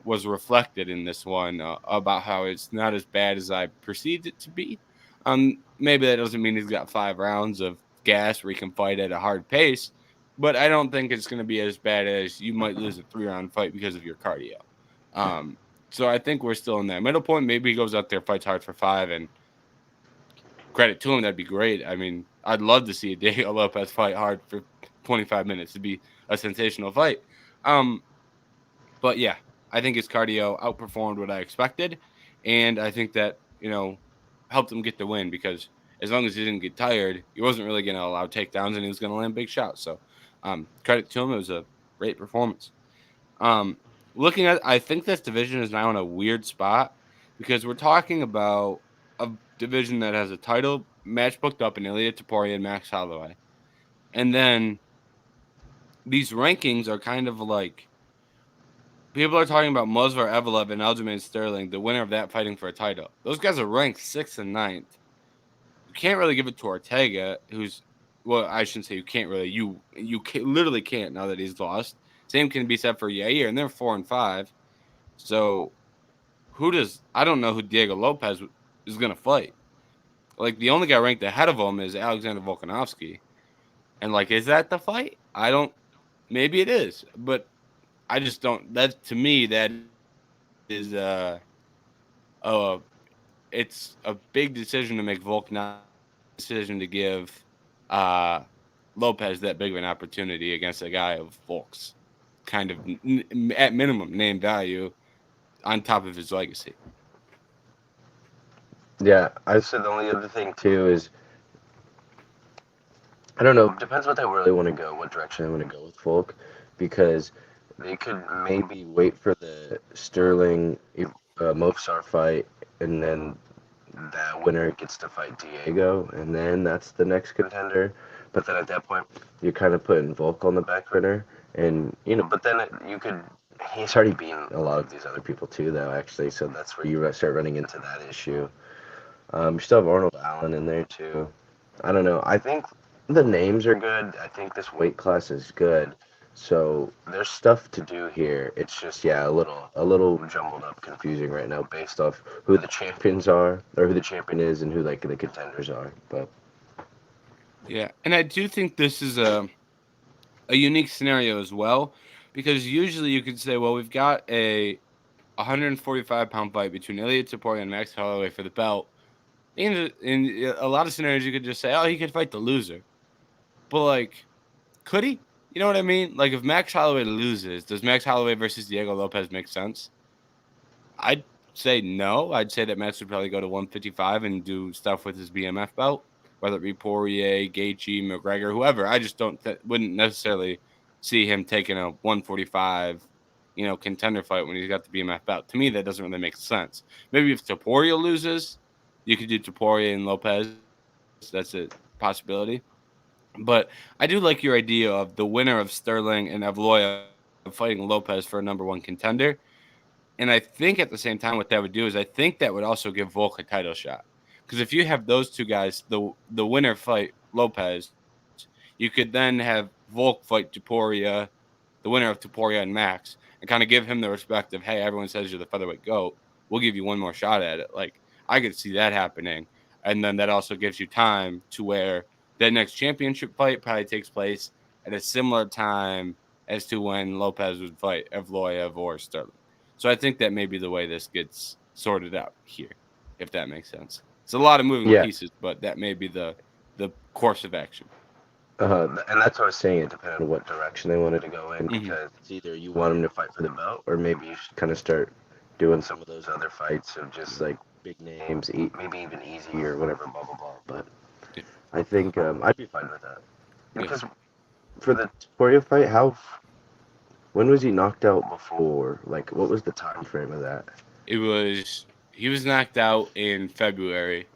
was reflected in this one about how it's not as bad as I perceived it to be. Maybe that doesn't mean he's got 5 rounds of gas where he can fight at a hard pace, but I don't think it's going to be as bad as you might lose a 3-round fight because of your cardio. Um, so I think we're still in that middle point. Maybe he goes out there, fights hard for 5, and credit to him, that'd be great. I mean, I'd love to see Diego Lopes fight hard for 25 minutes. It'd be a sensational fight. Um, but yeah, I think his cardio outperformed what I expected, and I think that helped him get the win because as long as he didn't get tired, he wasn't really going to allow takedowns, and he was going to land big shots. So, credit to him, it was a great performance. Um, Looking at, I think this division is now in a weird spot because we're talking about a division that has a title match booked up in Ilya Taporia and Max Holloway. And then these rankings are kind of like people are talking about Movsar Evloev and Aljamain Sterling, the winner of that fighting for a title. Those guys are ranked 6th and 9th. You can't really give it to Ortega, who's I shouldn't say you can't really. You literally can't now that he's lost. Same can be said for Yair, and they're 4 and 5. So I don't know who Diego Lopes is going to fight. Like, the only guy ranked ahead of him is Alexander Volkanovski. And, like, is that the fight? Maybe it is. But I just don't. To me, that is it's a big decision to make Volk, not a decision to give Lopes that big of an opportunity against a guy of Volk's kind of, at minimum, name value on top of his legacy. Yeah, I said the only other thing too is I don't know. Depends what they really want to go, what direction they want to go with Folk, because they could maybe wait for the Sterling Mofsar fight, and then that winner gets to fight Diego, and then that's the next contender. But then at that point, you're kind of putting Volk on the back burner, and But then you could. He's already beaten a lot of these other people too, though. Actually, so that's where you start running into that issue. You still have Arnold Allen in there too. I don't know. I think the names are good. I think this weight class is good. So there's stuff to do here. It's just a little jumbled up, confusing right now based off who the champions are or who the champion is and who like the contenders are. But Yeah, and I do think this is a unique scenario as well, because usually you could say, well, we've got a 145-pound fight between Ilya Taporia and Max Holloway for the belt. In a lot of scenarios, you could just say, oh, he could fight the loser. But, like, could he? You know what I mean? Like, if Max Holloway loses, does Max Holloway versus Diego Lopes make sense? I'd say no. I'd say that Max would probably go to 155 and do stuff with his BMF belt, whether it be Poirier, Gaethje, McGregor, whoever. I just wouldn't necessarily see him taking a 145, contender fight when he's got the BMF belt. To me, that doesn't really make sense. Maybe if Topuria loses, you could do Topuria and Lopes. That's a possibility. But I do like your idea of the winner of Sterling and Evloev fighting Lopes for a number one contender. And I think at the same time, what that would do is I think that would also give Volk a title shot. Because if you have those two guys, the winner fight Lopes, you could then have Volk fight Topuria, the winner of Topuria and Max, and kind of give him the respect of, hey, everyone says you're the featherweight GOAT. We'll give you one more shot at it. Like, I could see that happening. And then that also gives you time to where that next championship fight probably takes place at a similar time as to when Lopes would fight Evloev or Sterling. So I think that may be the way this gets sorted out here, if that makes sense. It's a lot of moving yeah, pieces, but that may be the course of action. and that's what I was saying. It depended on what direction they wanted to go in Mm-hmm. because it's either you want them to fight for the belt or maybe you should kind of start doing some of those other fights of just like big names, maybe even easy or whatever, blah blah blah. But Yeah. I think I'd be fine with that Yeah. because for the Poirier fight, when was he knocked out before? Like, what was the time frame of that? He was knocked out in February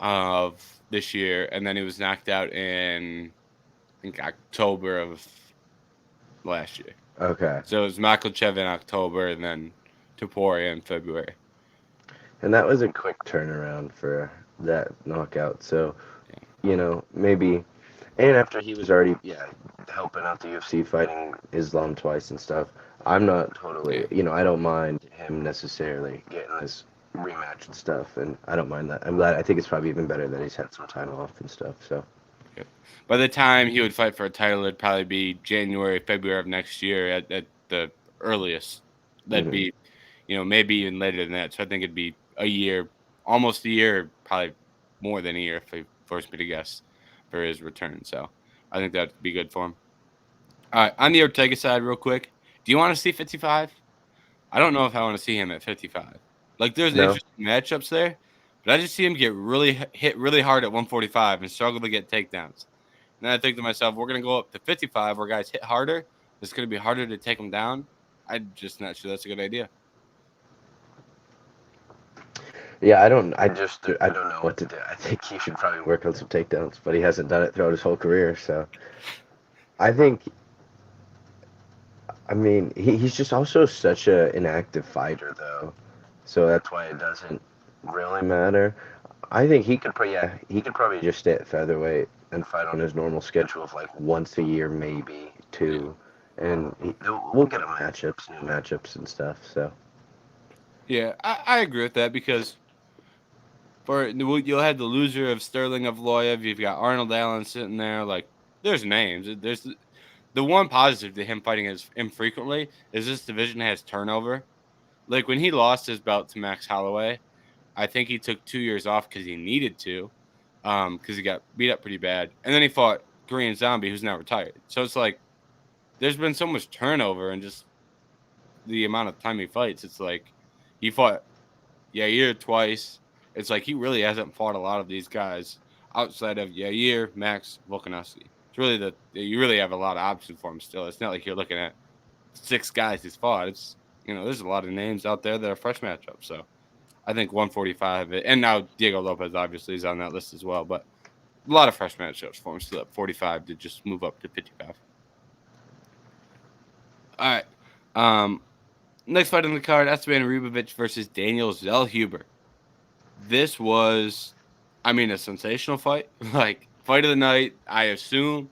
of this year, and then he was knocked out in I think October of last year. Okay, So it was Makhachev in October, and then Topuria in February. and that was a quick turnaround for that knockout. So, maybe. And after he was already, helping out the UFC, fighting Islam twice and stuff, I'm not totally, Yeah. I don't mind him necessarily getting this rematch and stuff, and I don't mind that. I'm glad. I think it's probably even better that he's had some time off and stuff. So, Yeah. By the time he would fight for a title, it'd probably be January, February of next year at the earliest. That'd hmm be, maybe even later than that. So I think it'd be a year, almost a year, probably more than a year if he forced me to guess for his return. So I think that'd be good for him. All right, on the Ortega side, real quick, do you want to see 55? I don't know if I want to see him at 55. Like, there's no, interesting matchups there, but I just see him get hit really hard at 145 and struggle to get takedowns. And then I think to myself, we're going to go up to 55 where guys hit harder. It's going to be harder to take them down. I'm just not sure that's a good idea. Yeah, I don't know what to do. I think he should probably work on some takedowns, but he hasn't done it throughout his whole career. So I think, I mean, he's just also such a inactive fighter, though. So that's why it doesn't really matter. I think he could probably just stay at featherweight and fight on his normal schedule of like once a year, maybe Yeah, two, and we'll get him matchups, new matchups and stuff. So yeah, I agree with that because you'll have the loser of Sterling of Loyev. You've got Arnold Allen sitting there. Like, there's names. There's the one positive to him fighting as infrequently is this division has turnover. Like when he lost his belt to Max Holloway, I think he took 2 years off because he needed to, because he got beat up pretty bad, and then he fought Korean Zombie, who's now retired. So it's like there's been so much turnover and just the amount of time he fights. It's like he fought Yair twice. It's like he really hasn't fought a lot of these guys outside of Yair, Max, Volkanovski. It's really you really have a lot of options for him still. It's not like you're looking at 6 guys he's fought. It's there's a lot of names out there that are fresh matchups. So I think 145, and now Diego Lopez obviously is on that list as well. But a lot of fresh matchups for him still at 45 to just move up to 55. All right. Um, Next fight on the card: Esteban Ribovics versus Daniel Zellhuber. This was, I mean, a sensational fight. Like fight of the night. I assume.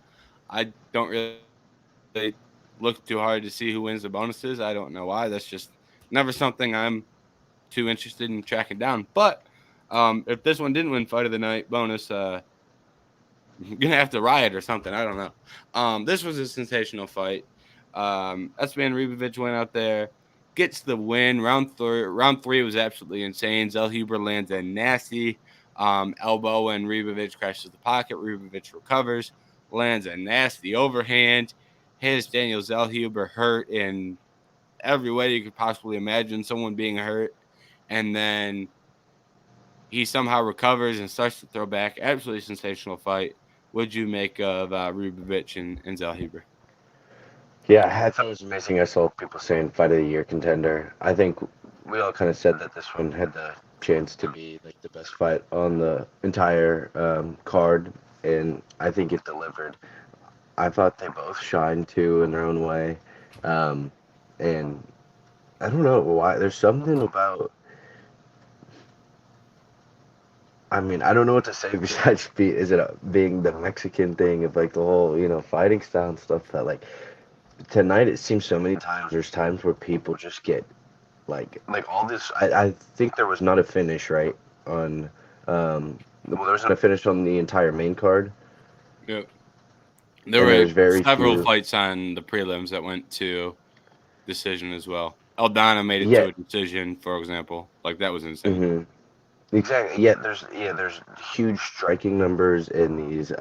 I don't really look too hard to see who wins the bonuses. I don't know why. That's just never something I'm too interested in tracking down. But if this one didn't win fight of the night bonus, I'm gonna have to riot or something. I don't know. This was a sensational fight. Esteban Ribovics went out there, gets the win. Round three was absolutely insane. Zellhuber lands a nasty elbow, and Ribovics crashes the pocket. Ribovics recovers, lands a nasty overhand. Hits Daniel Zellhuber hurt in every way you could possibly imagine someone being hurt, and then he somehow recovers and starts to throw back. Absolutely sensational fight. What'd you make of Ribovics and Zellhuber? yeah, I thought it was amazing. I saw people saying fight of the year contender. I think we all kind of said that this one had the chance to be like the best fight on the entire card, and I think it delivered. I thought they both shined too in their own way. Um, and I don't know why. There's something about. I mean, I don't know what to say besides is it being the Mexican thing of like the whole fighting style and stuff that like tonight it seems so many times there's times where people just get like all this. I think there was not a finish right on. Well, there was not a finish on the entire main card, Yep. There and were there's very several few. fights on the prelims that went to decision as well. Aldana made it to Yet, a decision, for example. Like that was insane. hmm exactly. There's huge striking numbers in these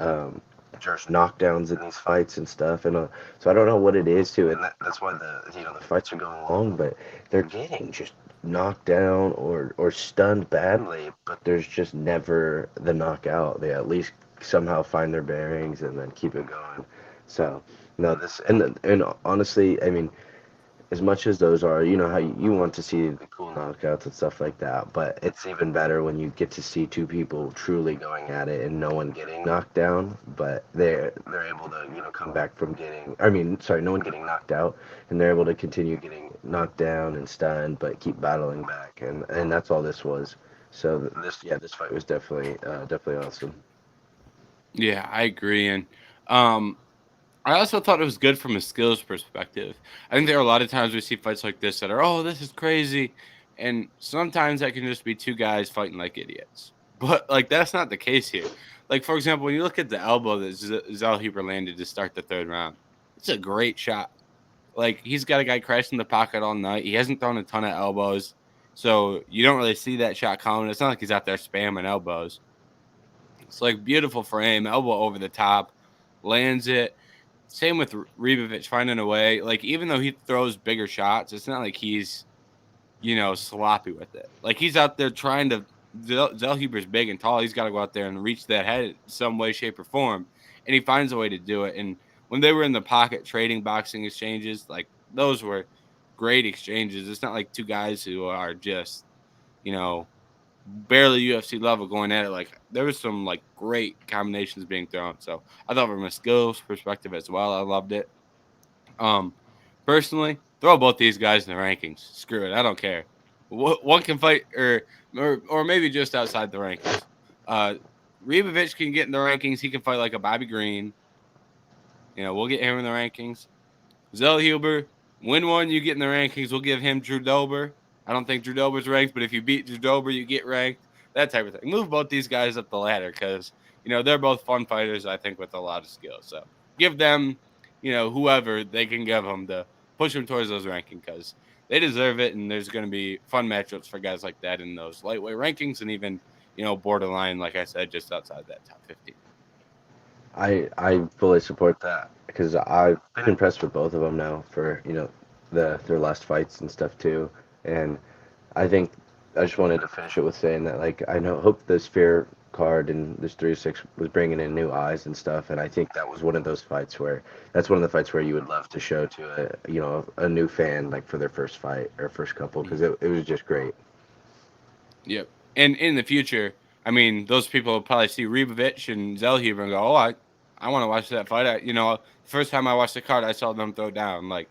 just knockdowns in these fights and stuff, and so I don't know what it is too, and that's why the fights are going long, but they're getting just knocked down or stunned badly, but there's just never the knockout. They at least somehow find their bearings and then keep it going. So no, this and honestly, I mean as much as those are, how you want to see the cool knockouts and stuff like that, but it's even better when you get to see two people truly going at it and no one getting knocked down, but they're able to, come back from getting, I mean, sorry, no one getting knocked out, and they're able to continue getting knocked down and stunned, but keep battling back, and that's all this was. So this fight was definitely awesome. Yeah, I agree. And um, I also thought it was good from a skills perspective. I think there are a lot of times we see fights like this that are, oh, this is crazy. And sometimes that can just be two guys fighting like idiots. But, like, that's not the case here. Like, for example, when you look at the elbow that Zellhuber landed to start the third round, it's a great shot. Like, he's got a guy crashing the pocket all night. He hasn't thrown a ton of elbows. So you don't really see that shot coming. It's not like he's out there spamming elbows. It's like beautiful frame, elbow over the top, lands it. Same with Ribovics finding a way. Like even though he throws bigger shots, it's not like he's sloppy with it. Like he's out there trying to. Zellhuber's big and tall. He's got to go out there and reach that head in some way, shape, or form, and he finds a way to do it. And when they were in the pocket trading boxing exchanges, like those were great exchanges. It's not like two guys who are just you know barely UFC level going at it. Like there was some like great combinations being thrown. So I thought from a skills perspective as well, I loved it. Um, Personally, throw both these guys in the rankings. Screw it, I don't care. One can fight, or maybe just outside the rankings. Uh, Ribovics can get in the rankings. He can fight like a Bobby Green. We'll get him in the rankings. Zellhuber, win one, you get in the rankings. We'll give him Drew Dober. I don't think Drew Dober's ranked, but if you beat Drew Dober, you get ranked. That type of thing. Move both these guys up the ladder because they're both fun fighters. I think with a lot of skill. So give them, whoever they can give them to push them towards those rankings because they deserve it. And there's going to be fun matchups for guys like that in those lightweight rankings and even borderline, like I said, just outside that top 15. I fully support that because I've been impressed with both of them now for their last fights and stuff too, and I think I just wanted to finish it with saying that like I hope the Sphere card and this 3-6 was bringing in new eyes and stuff, and I think that was one of those fights where that's one of the fights where you would love to show to a new fan like for their first fight or first couple because it was just great. Yep. And in the future, I mean, those people will probably see Ribovics and Zellhuber and go, "Oh, I want to watch that fight." The first time I watched the card, I saw them throw down. Like,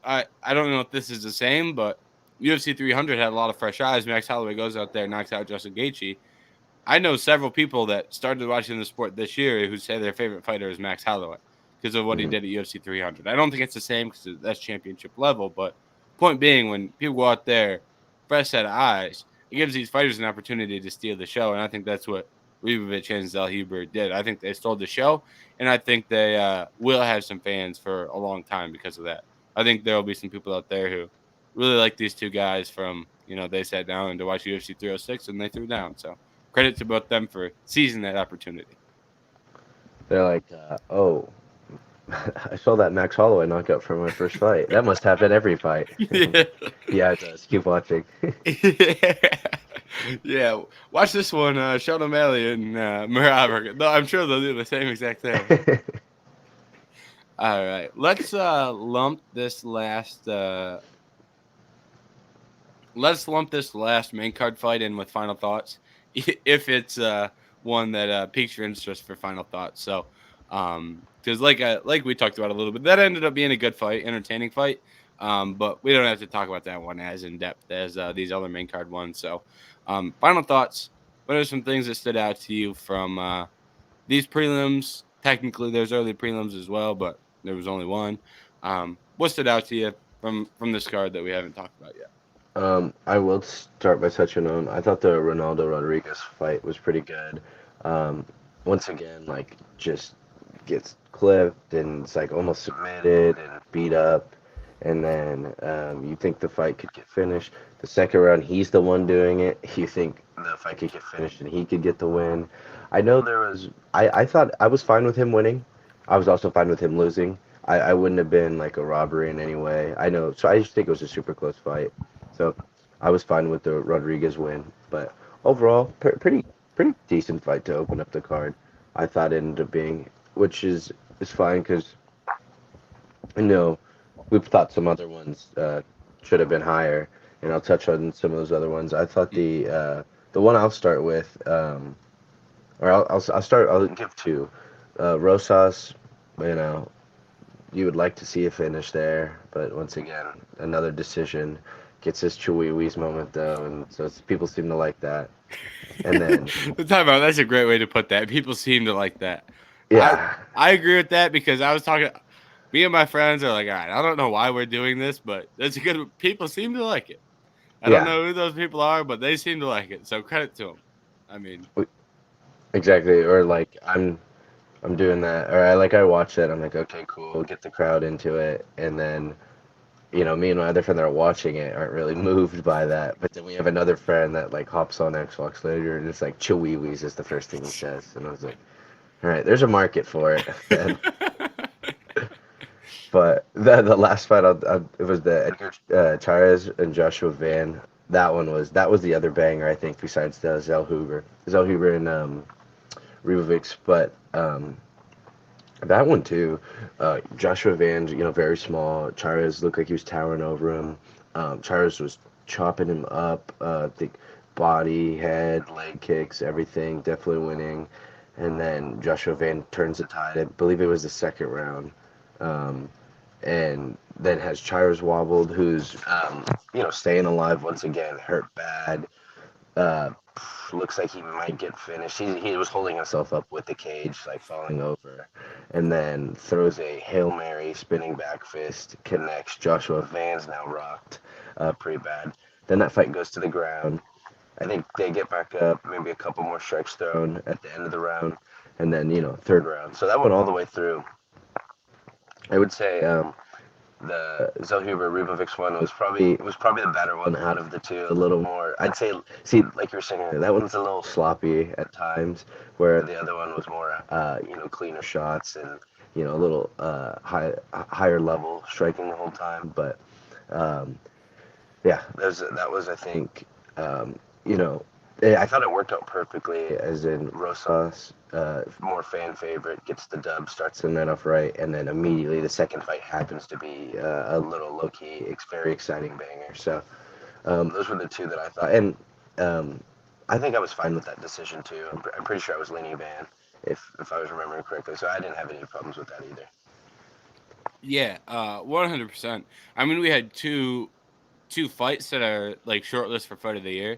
I don't know if this is the same, but UFC 300 had a lot of fresh eyes. Max Holloway goes out there, knocks out Justin Gaethje. I know several people that started watching the sport this year who say their favorite fighter is Max Holloway because of what he Mhm. did at UFC 300. I don't think it's the same because that's championship level, but point being, when people go out there, fresh set of eyes, it gives these fighters an opportunity to steal the show, and I think that's what Ribovics and Zellhuber did. I think they stole the show, and I think they will have some fans for a long time because of that. I think there will be some people out there who really like these two guys from, they sat down to watch UFC 306 and they threw down. So credit to both them for seizing that opportunity. They're like, oh, I saw that Max Holloway knockout from my first fight. That must happen every fight. Yeah. Yeah, it does. Keep watching. Yeah. Watch this one, Sean O'Malley and Merab. No, I'm sure they'll do the same exact thing. All right. Let's lump this last main card fight in with final thoughts, if it's one that piques your interest for final thoughts. So, because like we talked about a little bit, that ended up being a good fight, entertaining fight. But we don't have to talk about that one as in depth as these other main card ones. So, final thoughts. What are some things that stood out to you from these prelims? Technically, there's early prelims as well, but there was only one. What stood out to you from this card that we haven't talked about yet? I will start by touching on. I thought the Ronaldo Rodriguez fight was pretty good. Um, Once again, like just gets clipped and it's like almost submitted and beat up, and then you think the fight could get finished. The second round, he's the one doing it. You think the fight could get finished and he could get the win. I know there was. I thought I was fine with him winning. I was also fine with him losing. I wouldn't have been like a robbery in any way. I know. So I just think it was a super close fight. So I was fine with the Rodriguez win, but overall, pretty decent fight to open up the card. I thought it ended up being, which is fine because we've thought some other ones should have been higher, and I'll touch on some of those other ones. I thought the one I'll start with, or I'll start. I'll give two. Rosas, you know, you would like to see a finish there, but once again, another decision gets his Cheweewees moment though, and so people seem to like that. And then, The timeout. That's a great way to put that. People seem to like that. I yeah, I agree with that because I was talking. Me and my friends are like, all right, I don't know why we're doing this, but that's a good. People seem to like it. I don't yeah, know who those people are, but they seem to like it. So credit to them. I mean, exactly. Or like I'm doing that, or I watch that. I'm like, okay, cool, get the crowd into it, and then me and my other friend that are watching it aren't really moved by that. But then we have another friend that like hops on Xbox later and it's like Cheweewees is the first thing he says, and I was like, all right, there's a market for it. And but the last fight, it was the Edgar Chairez and Joshua Van. That was the other banger I think besides the Zellhuber and Ribovics, but that one too. Joshua Van, very small. Chairez looked like he was towering over him. Chairez was chopping him up. I think body, head, leg kicks, everything, definitely winning. And then Joshua Van turns the tide. I believe it was the second round. Um, and then has Chires wobbled, who's staying alive once again, hurt bad. Uh, Looks like he might get finished. He was holding himself up with the cage, like falling over, and then throws a Hail Mary spinning back fist, connects. Joshua Van's now rocked, pretty bad. Then that fight goes to the ground. I think they get back up, maybe a couple more strikes thrown at the end of the round, and then third round. So that went all the way through. I would say the Zellhuber Ribovics one was probably the better one out of the two. A little more, I'd say. See, like you were saying, that one's a little sloppy at times, where the other one was more, cleaner shots and a little higher level striking the whole time. But um, yeah, that was I think um, you know I thought it worked out perfectly. As in Rosas, more fan favorite, gets the dub, starts the night off right, and then immediately the second fight happens to be a little low key, very exciting banger. So those were the two that I thought, and um, I think I was fine with that decision too. I'm pretty sure I was leaning Van if I was remembering correctly, so I didn't have any problems with that either. Yeah, 100%. I mean, we had two fights that are like shortlist for fight of the year,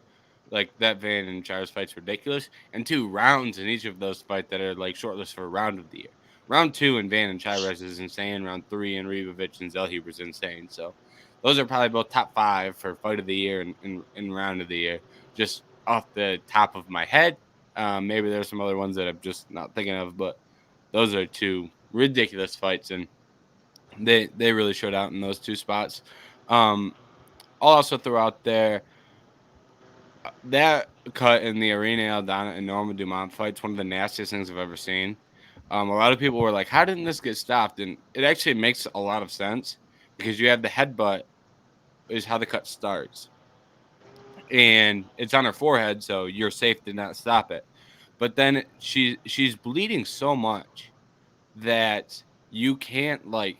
like that Van and Chara's fight's ridiculous, and two rounds in each of those fights that are like shortlist for round of the year. Round two in Van and Chira's is insane. Round three in Ribovics and Zellhuber's insane. So those are probably both top five for fight of the year and round of the year. Just off the top of my head, maybe there's some other ones that I'm just not thinking of, but those are two ridiculous fights, and they really showed out in those two spots. Um, I'll also throw out there that cut in the Arena Aldana and Norma Dumont fight's one of the nastiest things I've ever seen. A lot of people were like, "How didn't this get stopped?" And it actually makes a lot of sense because you have the headbutt is how the cut starts, and it's on her forehead, so you're safe to not stop it. But then she's bleeding so much that you can't like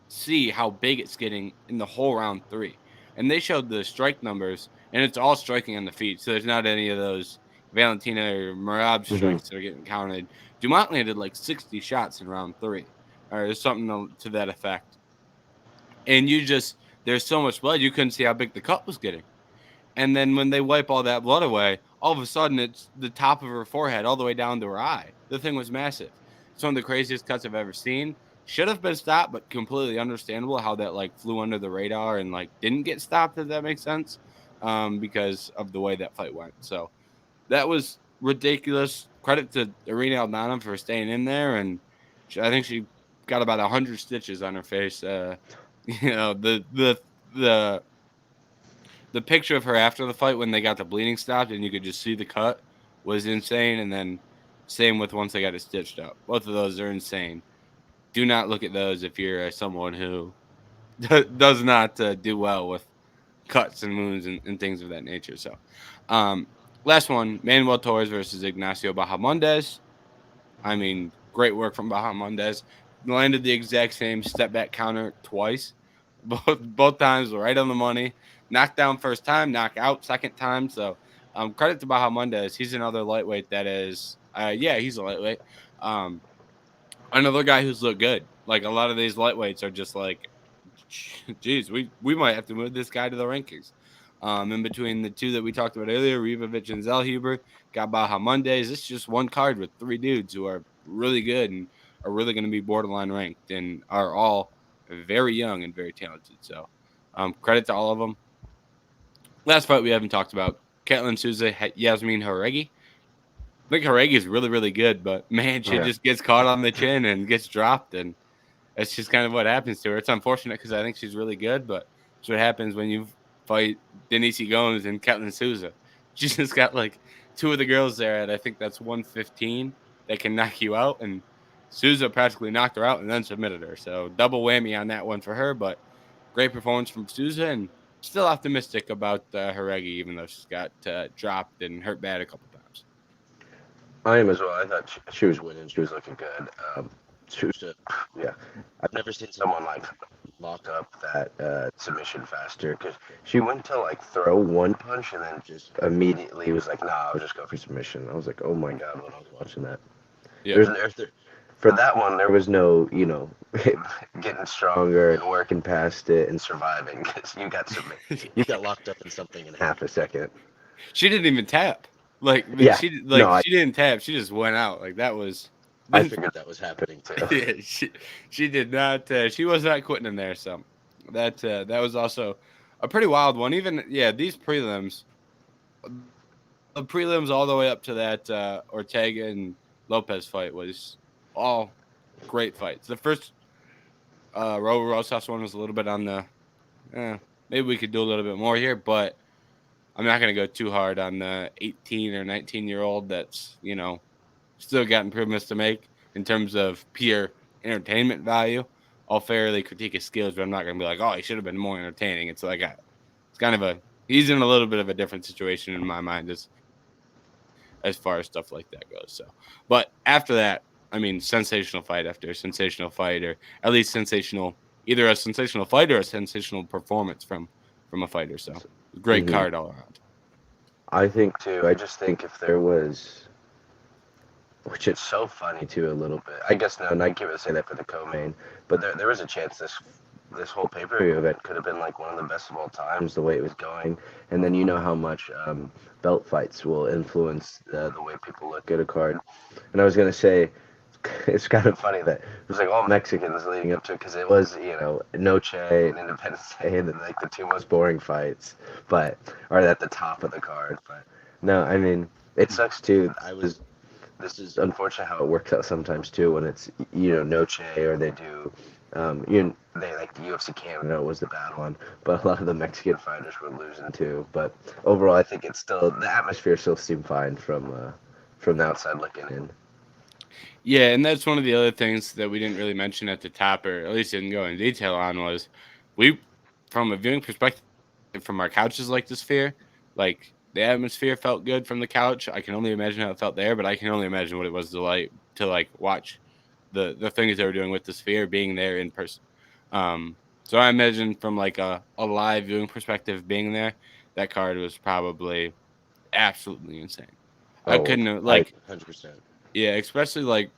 see how big it's getting in the whole round three. And they showed the strike numbers, and it's all striking on the feet. So there's not any of those Valentina or Merab Hmm. strikes that are getting counted. Dumont landed like 60 shots in round three, or something to that effect. And there's so much blood, you couldn't see how big the cut was getting. And then when they wipe all that blood away, all of a sudden it's the top of her forehead all the way down to her eye. The thing was massive. It's one of the craziest cuts I've ever seen. Should have been stopped, but completely understandable how that like flew under the radar and like didn't get stopped, if that makes sense. Because of the way that fight went. So that was ridiculous. Credit to Irina Aldana for staying in there, and I think she got about 100 stitches on her face. You know the the picture of her after the fight when they got the bleeding stopped and you could just see the cut was insane. And then same with once they got it stitched up. Both of those are insane. Do not look at those if you're someone who does not do well with cuts and wounds and things of that nature. So, um, last one, Manuel Torres versus Ignacio Bahamondes. I mean, great work from Bahamondes. Landed the exact same step back counter twice. Both times right on the money. Knocked down first time, knock out second time. So credit to Bahamondes. He's another lightweight that is yeah, he's a lightweight. Um, another guy who's looked good. Like a lot of these lightweights are just like, geez, we might have to move this guy to the rankings. In between the two that we talked about earlier, Ribovics and Zellhuber, got Baja Mondays. It's just one card with three dudes who are really good and are really going to be borderline ranked and are all very young and very talented. So, credit to all of them. Last fight we haven't talked about: Ketlin Souza, Yasmin Haregi. I think Haregi is really, really good, but man, she Yeah. just gets caught on the chin and gets dropped, and that's just kind of what happens to her. It's unfortunate because I think she's really good, but it's what happens when you fight Denise Gomes and Ketlin Souza. She's just got like two of the girls there at I think that's 115 that can knock you out, and Souza practically knocked her out and then submitted her. So double whammy on that one for her, but great performance from Souza, and still optimistic about Haregi, even though she's got dropped and hurt bad a couple times. I am as well. I thought she was winning. She was looking good. She was, yeah. I've never seen someone like lock up that submission faster because she went to like throw one punch and then just immediately was like, "Nah, I'll just go for submission." I was like, "Oh my god!" When I was watching that, Yep. there for that one there was no getting stronger and working past it and surviving because you got locked up in something in half a second. She didn't even tap. Like Yeah, no, she didn't tap. She just went out. Like that was. I figured that was happening too. Yeah, she did not. She was not quitting in there. So that was also a pretty wild one. Even these prelims, the prelims all the way up to that Ortega and Lopes fight was all great fights. The first Raul Rosas one was a little bit on the. Maybe we could do a little bit more here, but I'm not going to go too hard on the 18 or 19-year-old that's still got improvements to make in terms of pure entertainment value. I'll fairly critique his skills, but I'm not going to be like, oh, he should have been more entertaining. It's like it's kind of he's in a little bit of a different situation in my mind as far as stuff like that goes. So, but after that, I mean, sensational fight after sensational fight, or at least either a sensational fight or a sensational performance from a fighter. So, great card all around. I think too. I just think if there was, which it's so funny too, a little bit. I guess no, not give it say that for the co-main, but there was a chance this whole pay-per-view event could have been like one of the best of all times, the way it was going. And then you know how much belt fights will influence the way people look at a card. And I was gonna say, it's kind of funny that it was like all Mexicans leading up to it because it was Noche and Independence Day and then like the two most boring fights, but are at the top of the card. But no, I mean it sucks too. This is unfortunate how it works out sometimes too when it's Noche or they do they like the UFC Canada was the bad one, but a lot of the Mexican fighters were losing too. But overall, I think it's still the atmosphere still seemed fine from the outside looking in. Yeah, and that's one of the other things that we didn't really mention at the top, or at least didn't go in detail on, was we, from a viewing perspective, from our couches like the Sphere, like the atmosphere felt good from the couch. I can only imagine how it felt there, but I can only imagine what it was to watch the things they were doing with the Sphere being there in person. So I imagine from like a live viewing perspective being there, that card was probably absolutely insane. I Oh, couldn't have, I like, 100%. yeah, especially like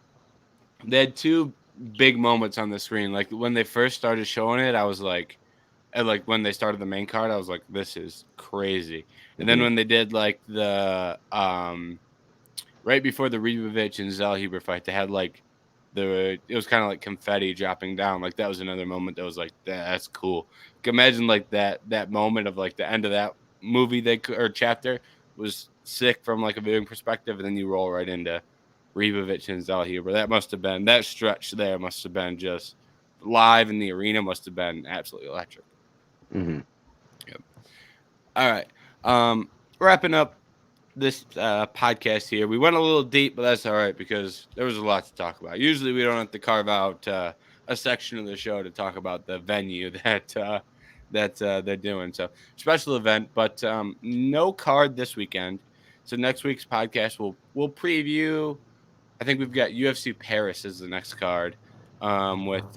they had two big moments on the screen. Like when they first started showing it, I was like, and like when they started the main card, I was like, this is crazy. And then when they did like the right before the Ribovics and Zellhuber fight, they had like it was kind of like confetti dropping down. Like that was another moment that was like that's cool. Imagine like that moment of like the end of that movie or chapter was sick from like a viewing perspective, and then you roll right into Ribovics and Zellhuber. That stretch there must have been just live in the arena must have been absolutely electric. Mm-hmm. Yep. All right. Wrapping up this podcast here. We went a little deep, but that's all right because there was a lot to talk about. Usually we don't have to carve out a section of the show to talk about the venue that they're doing. So special event, but no card this weekend. So next week's podcast we'll preview. I think we've got UFC Paris as the next card with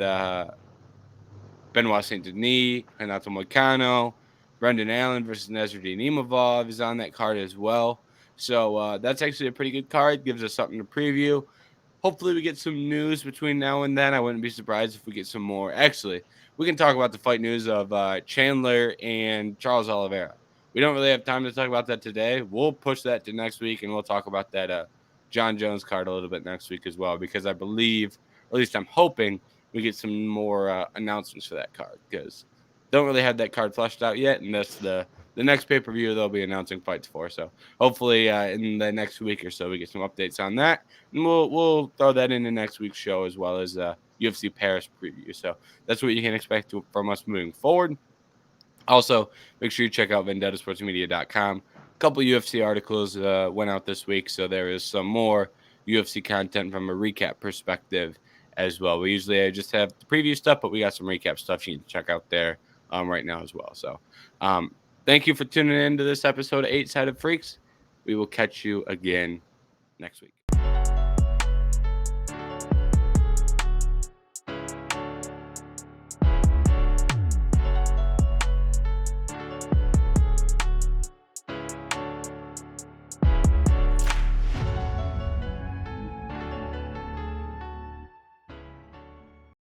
Benoit Saint Denis, Renato Moicano, Brendan Allen versus Nasruddin Imavov is on that card as well. So that's actually a pretty good card. Gives us something to preview. Hopefully, we get some news between now and then. I wouldn't be surprised if we get some more. Actually, we can talk about the fight news of Chandler and Charles Oliveira. We don't really have time to talk about that today. We'll push that to next week, and we'll talk about that John Jones card a little bit next week as well, because I believe, or at least I'm hoping, we get some more announcements for that card, because don't really have that card fleshed out yet, and that's the next pay-per-view they'll be announcing fights for. So hopefully in the next week or so we get some updates on that, and we'll throw that into next week's show as well as UFC Paris preview. So that's what you can expect from us moving forward. Also, make sure you check out vendettasportsmedia.com. A couple UFC articles went out this week, so there is some more UFC content from a recap perspective as well. We usually just have the preview stuff, but we got some recap stuff you can check out there right now as well. So thank you for tuning in to this episode of 8 Sided Freaks. We will catch you again next week.